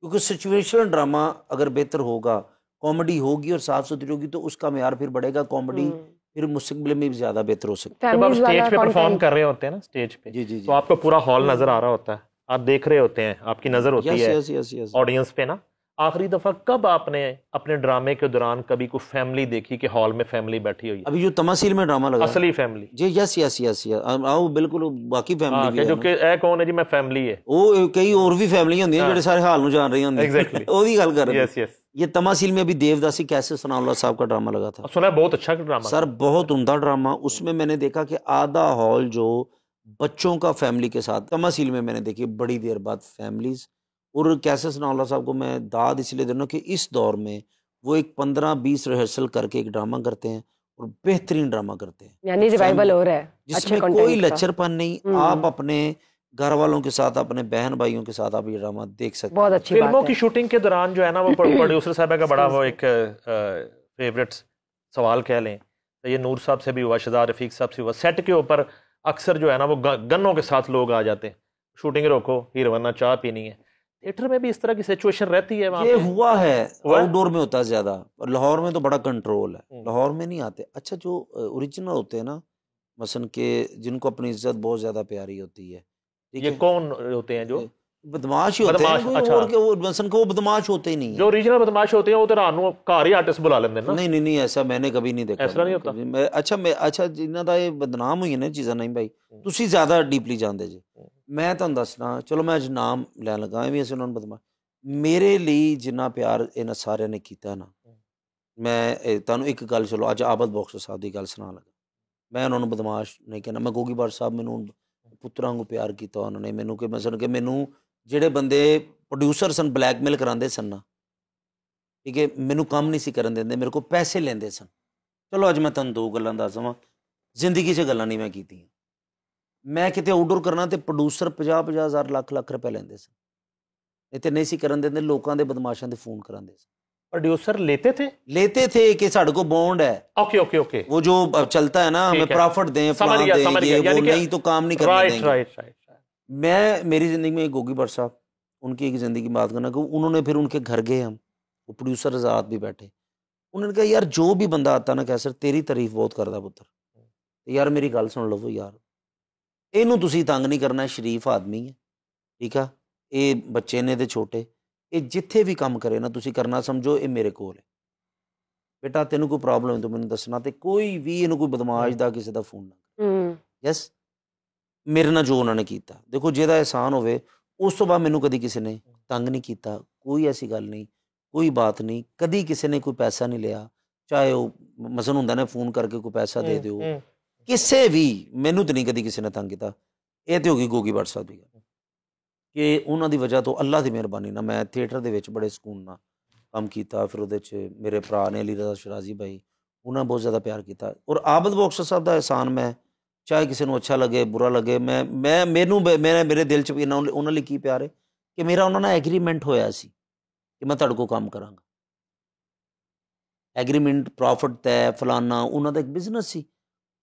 क्योंकि सिचुएशनल ड्रामा अगर बेहतर होगा, कॉमेडी होगी और साफ सुथरी होगी, तो उसका मेयार फिर बढ़ेगा, कॉमेडी फिर मुस्तकबिल में भी ज़्यादा बेहतर हो सकती है। जब आप स्टेज पे परफॉर्म कर रहे होते हैं ना, स्टेज पे, जी जी तो आपको पूरा हॉल नजर आ रहा होता है, आप देख रहे होते हैं, आपकी नजर होती है ऑडियंस पे ना। आखिरी दफा कब आपने अपने ड्रामे के दौरान कभी कोई फैमिली देखी कि हॉल में फैमिली बैठी हुई है? अभी जो तमासील में ड्रामा लगा, असली फैमिली जी, यस यस यस यस, आओ बिल्कुल, बाकी फैमिली भी है जो कि ए कौन है जी, मैं फैमिली है, ਉਹ ਕਈ ਹੋਰ ਵੀ ਫੈਮਲੀਆਂ ਹੁੰਦੀਆਂ ਜਿਹੜੇ ਸਾਰੇ ਹਾਲ ਨੂੰ ਜਾਣ ਰਹੀਆਂ ਹੁੰਦੀਆਂ। Exactly. ਉਹਦੀ ਗੱਲ ਕਰ ਰਹੇ यस यस। ये तमासील में अभी देवदासी कैसे सनाउल्लाह साहब का ड्रामा लगा था, सुना है बहुत अच्छा ड्रामा सर, बहुत उम्दा ड्रामा। उसमें मैंने देखा कि आधा हॉल जो बच्चों का फैमिली के साथ, तमासील में मैंने देखी बड़ी देर बाद फैमिलीज। और कैसे सनाउल्लाह साहब को मैं दाद इसलिए दे रहा हूँ कि इस दौर में वो एक 15-20 रिहर्सल करके एक ड्रामा करते हैं और बेहतरीन ड्रामा करते हैं, यानी रिवाइवल हो रहा है, जिसमें कोई लचरपन नहीं। आप अपने घर वालों के साथ, अपने बहन भाइयों के साथ आप ये ड्रामा देख सकते हैं। बहुत अच्छी फिल्मों बात की है। शूटिंग के दौरान जो है ना, वो प्रोड्यूसर साहब का बड़ा वो एक फेवरेट सवाल कह लें, तो ये नूर साहब से भी हुआ, शहजाद रफीक साहब से हुआ, सेट के ऊपर अक्सर जो है ना वो गन्नों के साथ लोग आ जाते हैं, शूटिंग रोको, हीरो वरना चाय पीनी है। थिएटर में भी इस तरह की सिचुएशन रहती है? ये हुआ है, आउटडोर में होता है ज्यादा, और लाहौर में तो बड़ा कंट्रोल है, लाहौर में नहीं आते। अच्छा, जो ओरिजिनल होते हैं ना, मसन के, जिनको अपनी इज्जत बहुत ज्यादा प्यारी होती है, ये कौन होते हैं? जो बदमाश ही होते हैं, अच्छा। और के वो मसन को वो बदमाश होते ही नहीं है। जो ओरिजिनल बदमाश होते हैं वो तो रात को घर ही आर्टिस्ट बुला लेते हैं ना? नहीं नहीं नहीं, ऐसा मैंने कभी नहीं देखा। ऐसा नहीं होता? अच्छा जिन्हां दा ये बदनाम हुई ने चीज़ां, नहीं भाई ਤੁਸੀਂ ਜ਼ਿਆਦਾ ਡੀਪਲੀ ਜਾਂਦੇ ਜੀ। ਮੈਂ ਤੁਹਾਨੂੰ ਦੱਸਣਾ, ਚਲੋ ਮੈਂ ਅੱਜ ਨਾਮ ਲੈਣ ਲੱਗਾ, ਵੀ ਅਸੀਂ ਉਹਨਾਂ ਨੂੰ ਬਦਮਾਸ਼, ਮੇਰੇ ਲਈ ਜਿੰਨਾ ਪਿਆਰ ਇਹਨਾਂ ਸਾਰਿਆਂ ਨੇ ਕੀਤਾ ਨਾ, ਮੈਂ ਤੁਹਾਨੂੰ ਇੱਕ ਗੱਲ, ਚਲੋ ਅੱਜ ਆਬਦ ਬਖਸ਼ ਸਾਹਿਬ ਦੀ ਗੱਲ ਸੁਣਾ ਲੱਗਾ। ਮੈਂ ਉਹਨਾਂ ਨੂੰ ਬਦਮਾਸ਼ ਨਹੀਂ ਕਹਿਣਾ, ਮੈਂ ਗੋਗੀ ਬਾਠ ਸਾਹਿਬ ਮੈਨੂੰ ਪੁੱਤਰਾਂ ਵਾਂਗੂ ਪਿਆਰ ਕੀਤਾ ਉਹਨਾਂ ਨੇ ਮੈਨੂੰ, ਕਿ ਮਸਲਨ ਕਿ ਮੈਨੂੰ ਜਿਹੜੇ ਬੰਦੇ ਪ੍ਰੋਡਿਊਸਰ ਸਨ ਬਲੈਕਮੇਲ ਕਰਾਉਂਦੇ ਸਨ ਨਾ, ਠੀਕ ਹੈ, ਮੈਨੂੰ ਕੰਮ ਨਹੀਂ ਸੀ ਕਰਨ ਦਿੰਦੇ, ਮੇਰੇ ਕੋਲ ਪੈਸੇ ਲੈਂਦੇ ਸਨ। ਚਲੋ ਅੱਜ ਮੈਂ ਤੁਹਾਨੂੰ ਦੋ ਗੱਲਾਂ ਦੱਸ ਦੇਵਾਂ, ਜ਼ਿੰਦਗੀ 'ਚ ਗੱਲਾਂ ਨਹੀਂ ਮੈਂ ਕੀਤੀਆਂ। ਮੈਂ ਕਿਤੇ ਆਊਟਡੋਰ ਕਰਨਾ ਤੇ ਪ੍ਰੋਡਿਊਸਰ 50-50 ਹਜ਼ਾਰ ਲੱਖ ਰੁਪਏ ਲੈਂਦੇ ਸਨ, ਇਹ ਤੇ ਨਹੀਂ ਸੀ ਕਰਨ ਦਿੰਦੇ, ਲੋਕਾਂ ਦੇ ਬਦਮਾਸ਼ਾਂ ਦੇ ਫੋਨ ਕਰਾਉਂਦੇ ਸਨ। प्रोड्यूसर लेते थे कि साढ़े को बॉन्ड है, ओके वो जो चलता है ना, हमें प्रॉफिट दें, फलां दें, ये वो नहीं तो काम नहीं करने देंगे। राइट। मैं मेरी जिंदगी में गोगी भट्ट साहब, उनकी एक जिंदगी की बात करना कि उन्होंने फिर उनके घर गए हम, वो प्रोड्यूसर आजाद भी बैठे, उन्होंने कहा यार जो भी बंदा आता ना कैसर तेरी तारीफ बहुत करता पुत्र, यार मेरी गल सुन लो यार, इनू तुसी तंग नहीं करना, शरीफ आदमी है, ठीक है, ये बच्चे ने ते छोटे, ये जिथे भी काम करे ना तुसी करना समझो ये मेरे कोल है, बेटा तेनू कोई प्रॉब्लम है तो मैनू दसना, ते कोई भी इनू कोई बदमाश दा किसी दा फोन ना। यस, मेरे नाल जो उन्होंने किया, देखो जिहदा एहसान होवे, उस तो बाद मैनू कदी किसी ने तंग नहीं किया, कोई ऐसी गल नहीं, कोई बात नहीं, कदी किसी ने कोई पैसा नहीं लिया, चाहे वो मसलन हुंदा ने फोन करके कोई पैसा दे दिओ, किसी भी, मैनू तो नहीं कदी किसी ने तंग किया। ये तो होगी गोगी भट्ट साहब की गल कि उन्हां दी वजह तो अल्लाह की मेहरबानी ना मैं थिएटर दे विच बड़े सुकून नाल काम किया, फिर उहदे च मेरे भरा ने अली रज़ा शराजी भाई, उन्हें बहुत ज़्यादा प्यार किया। और आबद बख्श साहब का एहसान मैं चाहे किसी को अच्छा लगे बुरा लगे, मैं मैनू मेरे दिल च इन्ना उन्हां लई की प्यार है कि मेरा उन्हां नाल एग्रीमेंट होया सी कि मैं तुहाडे कोल काम करांगा, एग्रीमेंट प्रॉफिट तय फलाना, उन्हां दा एक बिजनेस सी,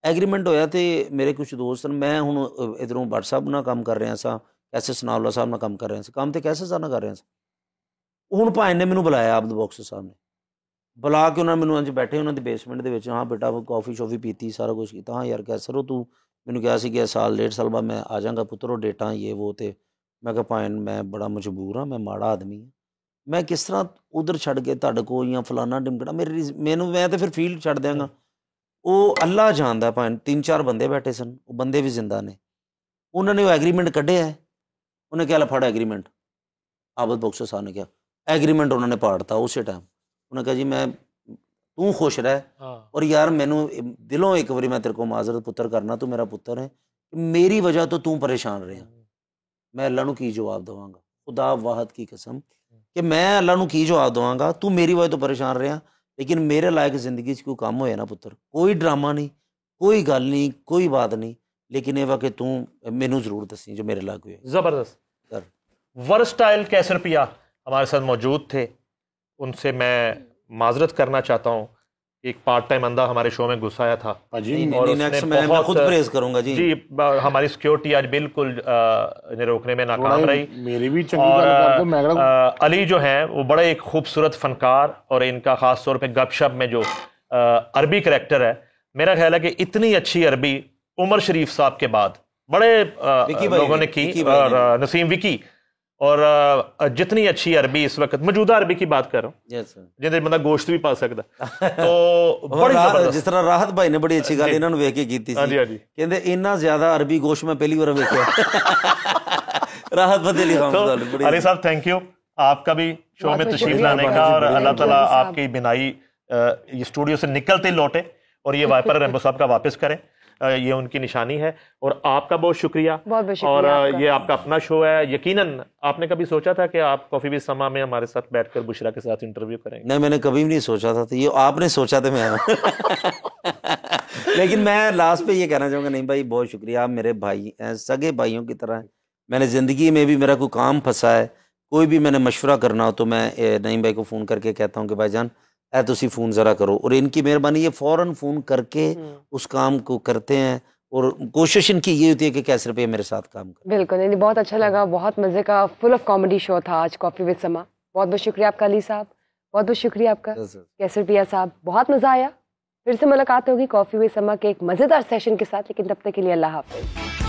एग्रीमेंट होया तो मेरे कुछ दोस्त मैं हुण इधरों भट्ट साहब नाल काम कर रहा सा, कैसे सनाउल्ला साहब नाल काम कर रहा सा, काम तो कैसे साहब नाल कर रहा सा। हुण भाई ने मैनू बुलाया, आबद बख्श साहब ने बुला के उन्होंने मैनू अंज बैठे उन्होंने बेसमेंट दे विच, हाँ बेटा कॉफ़ी शॉफ़ी पीती, सारा कुछ किया, हाँ यार कैसर हो तू, मैनू कहा सी कि साल 1.5 साल बाद मैं आ जाऊँगा पुत्तर, और डेटा ये वो, तो मैं कहा भाई मैं बड़ा मजबूर हाँ, मैं माड़ा आदमी हाँ, मैं किस तरह उधर छड़ के तुहाडे कोल या फलाना ढिमकड़ा, मैनू मैं तो फिर फील्ड छड़ देंगा। वो अल्लाह जानदा भाई, 3-4 बंदे बैठे सन, वो बंदे भी जिंदा ने, उन्होंने वो एग्रीमेंट कढ़िया है, उन्हें क्या फड़ एग्रीमेंट, आबद बख्श साहब ने कहा एग्रीमेंट उन्होंने पाड़ता उस टाइम, उन्हें कहा जी मैं तू खुश रह, और यार मैनू दिलों एक बारी मैं तेरे को माजरत पुत्र करना, तू मेरा पुत्र है, मेरी वजह तो तू परेशान रहा, मैं अल्लाह नू की जवाब देवांगा, खुदा वाहद की कसम कि मैं अल्लाह नू की जवाब देवांगा, तू मेरी वजह तो परेशान रहा, लेकिन मेरे लायक जिंदगी कोई काम होया ना पुत्र, कोई ड्रामा नहीं, कोई गल नहीं, कोई बात नहीं, लेकिन ये वा कि तू मैनू जरूर दसी जो मेरे लायक हुए। जबरदस्त वर्सटाइल कैसर पिया हमारे साथ मौजूद थे, उनसे मैं माजरत करना चाहता हूँ, एक पार्ट टाइम बंदा हमारे शो में घुस आया था, और नेक्स्ट मैं खुद प्रेज करूंगा जी, हमारी सिक्योरिटी आज बिल्कुल इन्हें रोकने में नाकाम रही, मेरी भी चंगी अली जो हैं वो बड़े एक खूबसूरत फनकार, और इनका खास तौर पे गपशप में जो अरबी करैक्टर है, मेरा ख्याल है कि इतनी अच्छी अरबी उमर शरीफ साहब के बाद बड़े लोगों ने की, और नसीम विकी, और जितनी अच्छी अरबी इस वक्त मौजूदा अरबी की बात कर रहा हूँ, जिन्हें बंदा गोश्त भी पा सकता, तो बड़ी जबरदस्त, जिस तरह राहत भाई ने बड़ी अच्छी गल इन्होंने वेख के की थी, कहंदे इन्ना ज्यादा अरबी गोश्त मैं पहली बार वेखिया। राहत बदली अली साहब थैंक यू, आपका भी शो में तशरीफ लाने का, और अल्लाह ताला आपकी बिनाई ये स्टूडियो से निकलते लौटे, और ये वाइपर रेम्बो साहब का वापस करें, ये उनकी निशानी है, और आपका बहुत शुक्रिया, और ये आपका अपना शो है, यकीनन आपने कभी सोचा था कि आप कॉफी विद समा में हमारे साथ बैठकर बुशरा के साथ इंटरव्यू करेंगे? नहीं, मैंने कभी भी नहीं सोचा था, तो ये आपने सोचा था मैं लेकिन मैं लास्ट पे ये कहना चाहूँगा, नहीं भाई बहुत शुक्रिया, आप मेरे भाई हैं, सगे भाइयों की तरह हैं, मैंने ज़िंदगी में भी मेरा कोई काम फंसा है, कोई भी मैंने मशवरा करना हो तो मैं नईम भाई को फ़ोन करके कहता हूँ कि भाईजान ऐ तुसी फ़ोन ज़रा करो, और इनकी मेहरबानी ये फ़ौरन फ़ोन करके उस काम को करते हैं, और कोशिश इनकी ये होती है कि कैसे रुपये मेरे साथ काम करें। बिल्कुल, नहीं बहुत अच्छा लगा, बहुत मज़े का फुल ऑफ कॉमेडी शो था आज कॉफ़ी विद समा। बहुत बहुत शुक्रिया आपका अली साहब, बहुत बहुत शुक्रिया आपका कैसर पिया साहब, बहुत मज़ा आया। फिर से मुलाकात होगी कॉफ़ी विद समा के एक मज़ेदार सेशन के साथ, लेकिन तब तक के लिए अल्लाह हाफ़िज़।